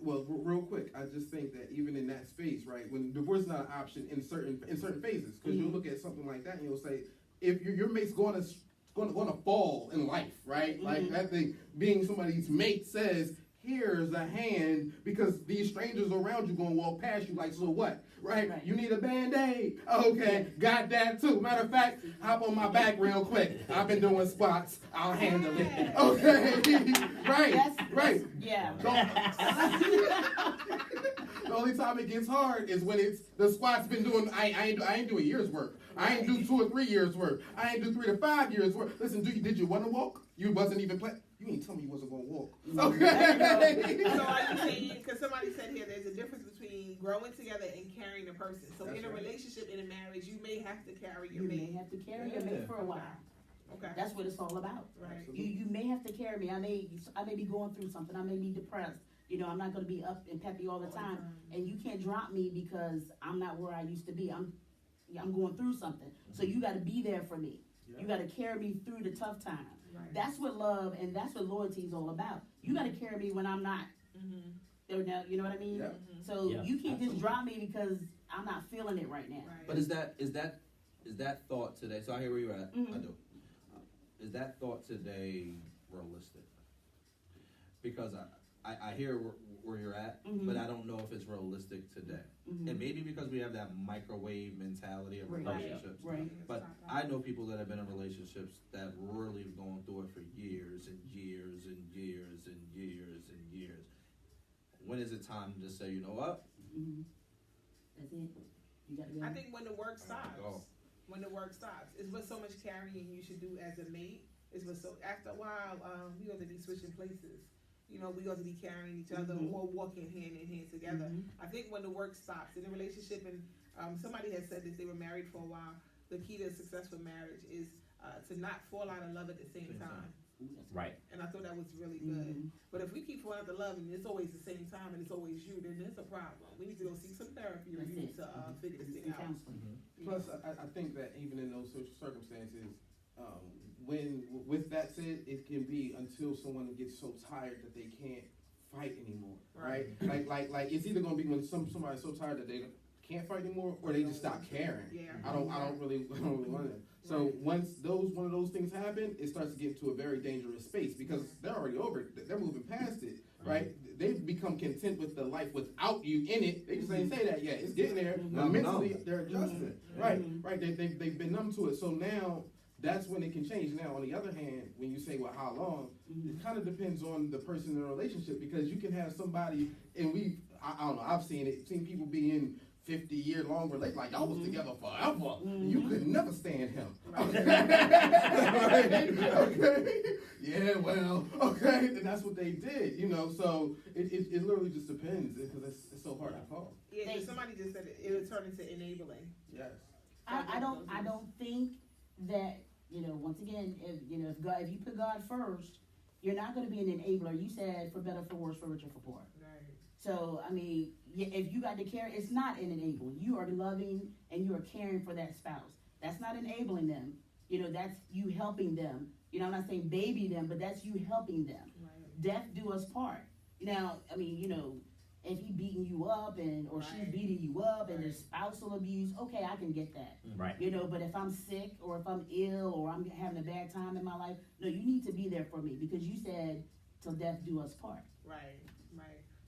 Well, real quick, I just think that even in that space, right, when divorce is not an option in certain phases, because you'll look at something like that and you'll say, if your mate's going to fall in life, right, like that thing, being somebody's mate says, here's a hand, because these strangers around you going to walk past you like, so what? Right? Right. You need a Band-Aid. Okay, got that too. Matter of fact, hop on my back real quick. I've been doing squats. I'll handle it. Okay. Right. Right. Yeah. The only time it gets hard is when it's the squat's been doing. I ain't do a year's work. I ain't do 2 or 3 years work. I ain't do 3 to 5 years work. Listen, did you want to walk? You wasn't even playing. You ain't tell me you wasn't gonna walk. Okay. So are you saying, because somebody said here, there's a difference between growing together and carrying a person. So That's in a right. relationship, in a marriage, you may have to carry your You may mate. have to carry your mate for a while. Okay. That's what it's all about. Right. You may have to carry me. I may be going through something. I may be depressed. You know, I'm not going to be up and peppy all the time. And you can't drop me because I'm not where I used to be. I'm going through something. So you got to be there for me. You got to carry me through the tough times. Right. That's what love and that's what loyalty is all about. You got to carry me when I'm not. Mm-hmm. You know what I mean? Yeah. So Yeah, you can't just absolutely. drop me because I'm not feeling it right now. Right. But is that thought today? So I hear where you're at. Mhm. I do. Is that thought today realistic? Because I hear where you're at, Mhm. but I don't know if it's realistic today. Mhm. And maybe because we have that microwave mentality of Right. relationships. Right. But I know people that have been in relationships that really have gone through it for years and years and years and years and years. When is it time to just say, you know what? Mhm. That's it. You got to go. I think when the work stops. Go. When the work stops. It's what so much carrying you should do as a mate. It's what so after a while, we going to be switching places. You know, we going to be carrying each other Mhm. or walking hand in hand together. Mhm. I think when the work stops in a relationship, and somebody has said this, they were married for a while, the key to a successful marriage is to not fall out of love at the same time. Ooh, that's Right. And I thought that was really good. Mhm. But if we keep falling out of love and it's always the same time and it's always you, then there's a problem. We need to go seek some therapy or That's you it. need to figure this It's thing the out. counseling. Plus, I think that even in those circumstances, when with that said, it can be until someone gets so tired that they can't fight anymore, right? Like it's either gonna be when somebody's so tired that they can't fight anymore, or they just stop caring. Yeah. I don't really want it. So Right. once one of those things happen, it starts to get to a very dangerous space because they're already over it. They're moving past it, right? They've become content with the life without you in it. They just ain't say that yet. It's getting there. Mhm. But mentally, they're adjusting. Mhm. Right, Mhm. right. They've been numb to it. So now that's when it can change. Now, on the other hand, when you say, well, how long? Mhm. It kind of depends on the person in the relationship because you can have somebody, and I don't know, I've seen people be in 50-year long relationship, like y'all was together forever. You could never stand him. Okay. Yeah, well, okay. And that's what they did, you know. So it literally just depends because it's so hard to call. Yeah, 'cause Thank somebody just said it would turn into enabling. Yes. I don't think that once again, if you put God first, you're not going to be an enabler. You said for better, for worse, for richer, for poor. Right. So, I mean, if you got to care, it's not an enabling. You are loving and you are caring for that spouse. That's not enabling them. That's you helping them. I'm not saying baby them, but that's you helping them. Right. Death do us part. Now, I mean, if he beating you up or she's Right. beating you up and Right. there's spousal abuse, okay, I can get that. Right. But if I'm sick or if I'm ill or I'm having a bad time in my life, no, you need to be there for me because you said till death do us part. Right.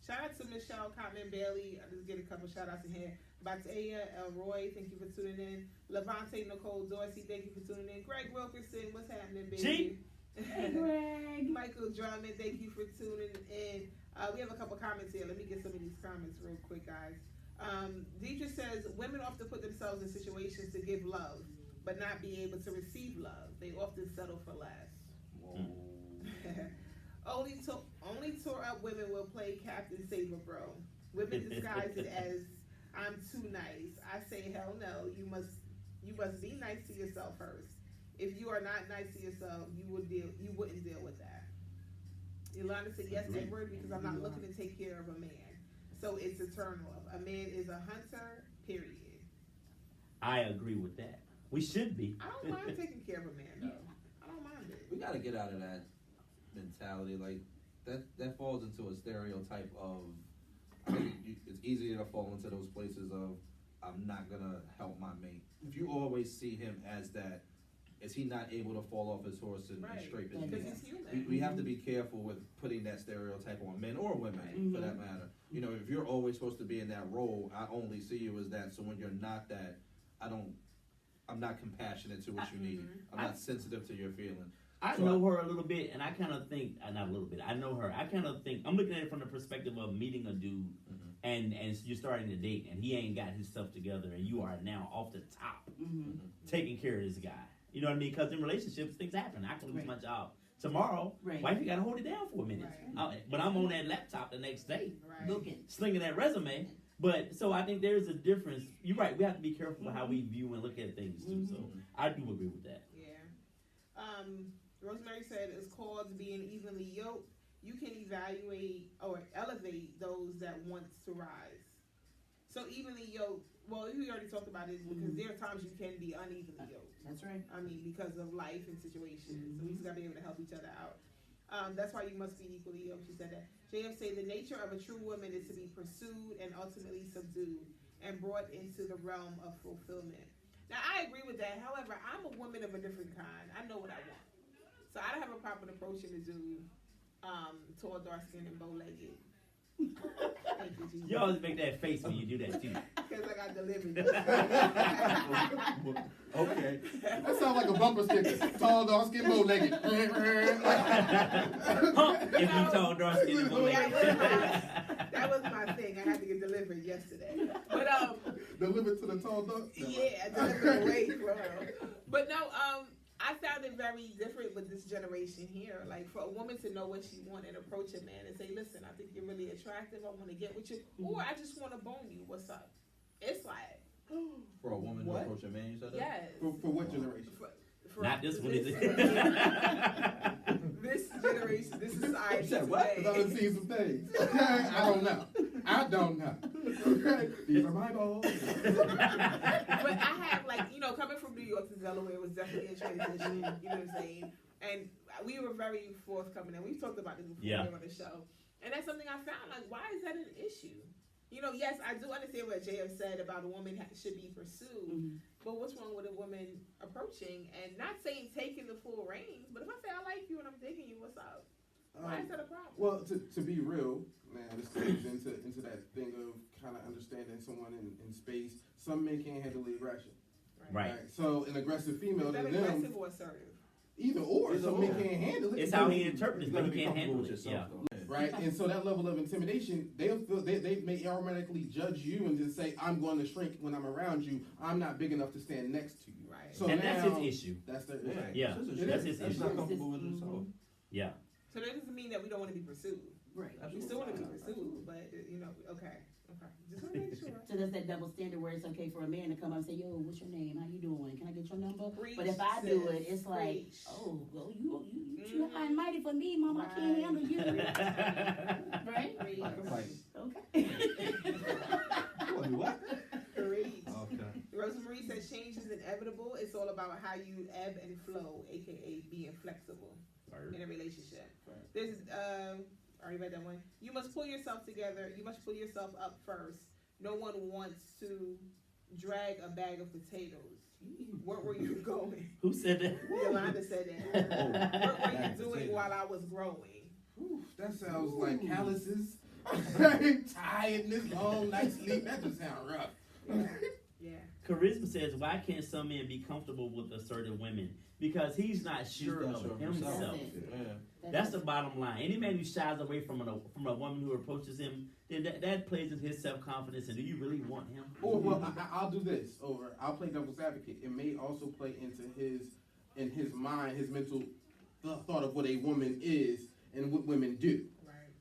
Shout out to Michelle Cotman Bailey. I just get a couple shout outs in here. Bataya Elroy, thank you for tuning in. Levante Nicole Dorsey, thank you for tuning in. Greg Wilkerson, what's happening, baby? Chief. Hey, Greg. Michael Drummond, thank you for tuning in. We have a couple comments here. Let me get some of these comments real quick, guys. Deidre says, women often put themselves in situations to give love, but not be able to receive love. They often settle for less. Only tore up women will play Captain Saber, bro. Women disguise it as I'm too nice. I say hell no. You must be nice to yourself first. If you are not nice to yourself, you wouldn't deal with that. Yolanda said yes, Edward, because I'm not looking to take care of a man. So it's a turn off. A man is a hunter, period. I agree with that. We should be. I don't mind taking care of a man though. I don't mind it. We gotta get out of that mentality. Like that falls into a stereotype of. I think it's easier to fall into those places of I'm not gonna help my mate. If you always see him as that, is he not able to fall off his horse and scrape his Because knee? he's human. We have to be careful with putting that stereotype on men or women, for that matter. If you're always supposed to be in that role, I only see you as that. So when you're not that, I'm not compassionate to what you need. I'm not sensitive to your feelings. I know her a little bit, and I kind of think, not a little bit, I know her. I kind of think, I'm looking at it from the perspective of meeting a dude, and you're starting to date, and he ain't got his stuff together, and you are now off the top, taking care of this guy. You know what I mean? Because in relationships, things happen. I can lose my job tomorrow. Wifey got to hold it down for a minute. But I'm on that laptop the next day, Looking. slinging that resume. But so I think there's a difference. You're right. We have to be careful how we view and look at things too. So I do agree with that. Yeah. Rosemary said it's called being evenly yoked. You can evaluate or elevate those that want to rise. So evenly yoked. Well, we already talked about it because there are times you can be unevenly yoked. That's right. I mean, because of life and situations. So we just got to be able to help each other out. That's why you must be equally yoked. She said that. JF say the nature of a true woman is to be pursued and ultimately subdued and brought into the realm of fulfillment. Now, I agree with that. However, I'm a woman of a different kind. I know what I want. So I don't have a problem approaching a dude, tall, dark-skinned, and bow-legged. Thank you, Jesus. You always make that face when you do that too. Because I got delivered. Okay. That sounds like a bumper sticker. Tall, dark skin, bow legged. If you tall, dark skin, and bow-legged. That was my thing. I had to get delivered yesterday. But Delivered to the tall, dark. yeah, delivered away from her. But no, I found it very different with this generation here. Like for a woman to know what she wants and approach a man and say, "Listen, I think you're really attractive. I want to get with you," or "I just want to bone you. What's up?" It's like For a woman What? to approach a man, you said that? yes. For what generation? For Not this one, is it? This generation, this society You said what? Because I today. done seen some things. Okay? I don't know. Okay? These are my balls. But I have, like, coming from New York to Delaware was definitely a transition, you know what I'm saying? And we were very forthcoming, and we've talked about this before here on the show. And that's something I found, like, why is that an issue? Yes, I do understand what JF said about a woman should be pursued, but what's wrong with a woman approaching and not saying taking the full reins, but if I say I like you and I'm digging you, what's up? Why is that a problem? Well, to be real, man, this plays into that thing of kind of understanding someone in space. Some men can't handle the aggression. Right. So an aggressive female Is that to aggressive them, or assertive? either or. Either Some men can't handle it. It's how he interprets, You but gotta he be can't comfortable handle with it. yourself, Yeah. though. Right, and so that level of intimidation, they may automatically judge you and just say, "I'm going to shrink when I'm around you. I'm not big enough to stand next to you." Right. So And now, that's his issue. That's their Yeah, that's his He's issue. not comfortable with himself. Yeah. So that doesn't mean that we don't want to be pursued. Right. We still want to be pursued, but okay. Okay. Just want to make sure. So that's that double standard where it's okay for a man to come up and say, yo, what's your name? How you doing? Can I get your number? Preach, But if I do it, sis, it's like, preach. oh, well, you too high and mighty for me, mama. I can't handle you. Right? Preach. Like, Okay. what? Preach. Okay. Rosemarie says change is inevitable. It's all about how you ebb and flow, aka being flexible in a relationship. This is already read that one. You must pull yourself together. You must pull yourself up first. No one wants to drag a bag of potatoes. Where were you going? Who said that? Yolanda said that. What were you doing while I was growing? Whew, that sounds like calluses, tiredness, long night sleep. That just sounds rough. Yeah. Charisma says, why can't some men be comfortable with assertive women? Because he's not sure not of sure of himself. himself. Yeah. That's the bottom line. Any man who shies away from a woman who approaches him, then that plays into his self-confidence. And do you really want him? Or well, I'll do this. Or I'll play devil's advocate. It may also play into his mind, his mental thought of what a woman is and what women do.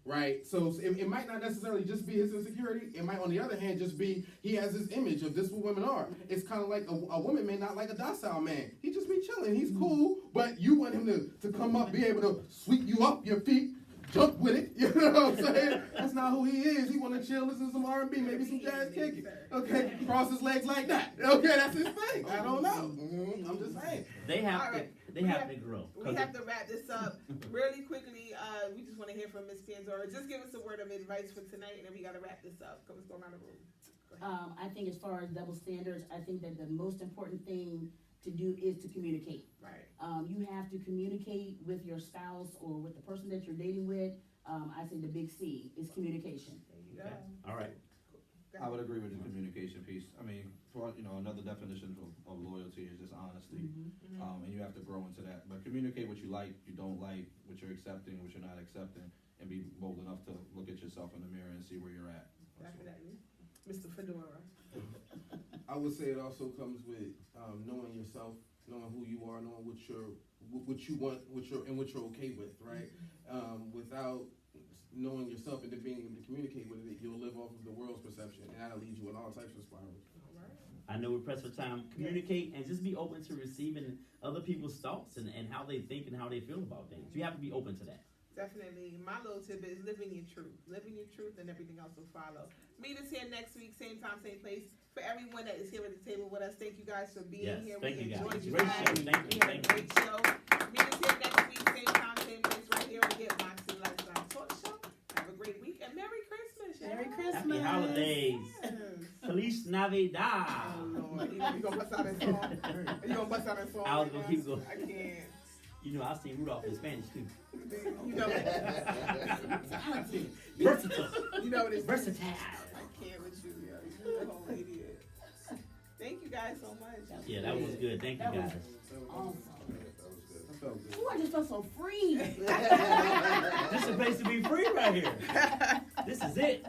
Right, so it might not necessarily just be his insecurity. It might, on the other hand, just be he has this image of this is what women are. It's kind of like a woman may not like a docile man. He just be chilling. He's cool, but you want him to come up, be able to sweep you up your feet, jump with it. You know what I'm saying? That's not who he is. He want to chill, listen to some R&B, maybe some jazz kicking. Okay, cross his legs like that. Okay, that's his thing. I don't know. I'm just saying. They have All to. right. They have to grow. We have to wrap this up really quickly. We just want to hear from Ms. Pandora. Just give us a word of advice for tonight, and then we got to wrap this up. Let's go around the room. I think as far as double standards, I think that the most important thing to do is to communicate. Right. You have to communicate with your spouse or with the person that you're dating with. I say the big C is communication. There you go. Okay. All right. I would agree with the communication piece. I mean, for another definition of loyalty is just honesty, and you have to grow into that. But communicate what you like, you don't like, what you're accepting, what you're not accepting, and be bold enough to look at yourself in the mirror and see where you're at. Definitely. Mr. Fedora. I would say it also comes with knowing yourself, knowing who you are, knowing what you want, what you're okay with, right? Without knowing yourself and then being able to communicate with it, you'll live off of the world's perception, and that'll lead you in all types of spirals. I know we're pressed for time. Communicate and just be open to receiving other people's thoughts and how they think and how they feel about things. You have to be open to that. Definitely. My little tip is living your truth. Living your truth, and everything else will follow. Meet us here next week, same time, same place. For everyone that is here at the table with us, thank you guys for being here. Thank We you enjoyed guys. you Great guys. show. Thank you. We had a great show. Meet us here next week, same time, same place, right here on the Get Moxie Lifestyle Talk Show. Have a great week and Merry Christmas. Merry y'all. Christmas. Happy holidays. Yes. Feliz Navidad. Oh Lord, you gonna bust out that song? You gonna bust out that song? I was gonna keep going. I can't. You know, I sing Rudolph in Spanish too. You know it. Versatile. You know what it's Versatile. I can't with you, yo. You're a whole idiot. Thank you guys so much. Yeah, that was good. Thank you That was guys. awesome. That felt good. Ooh, I just felt so free. This is a place to be free right here. This is it.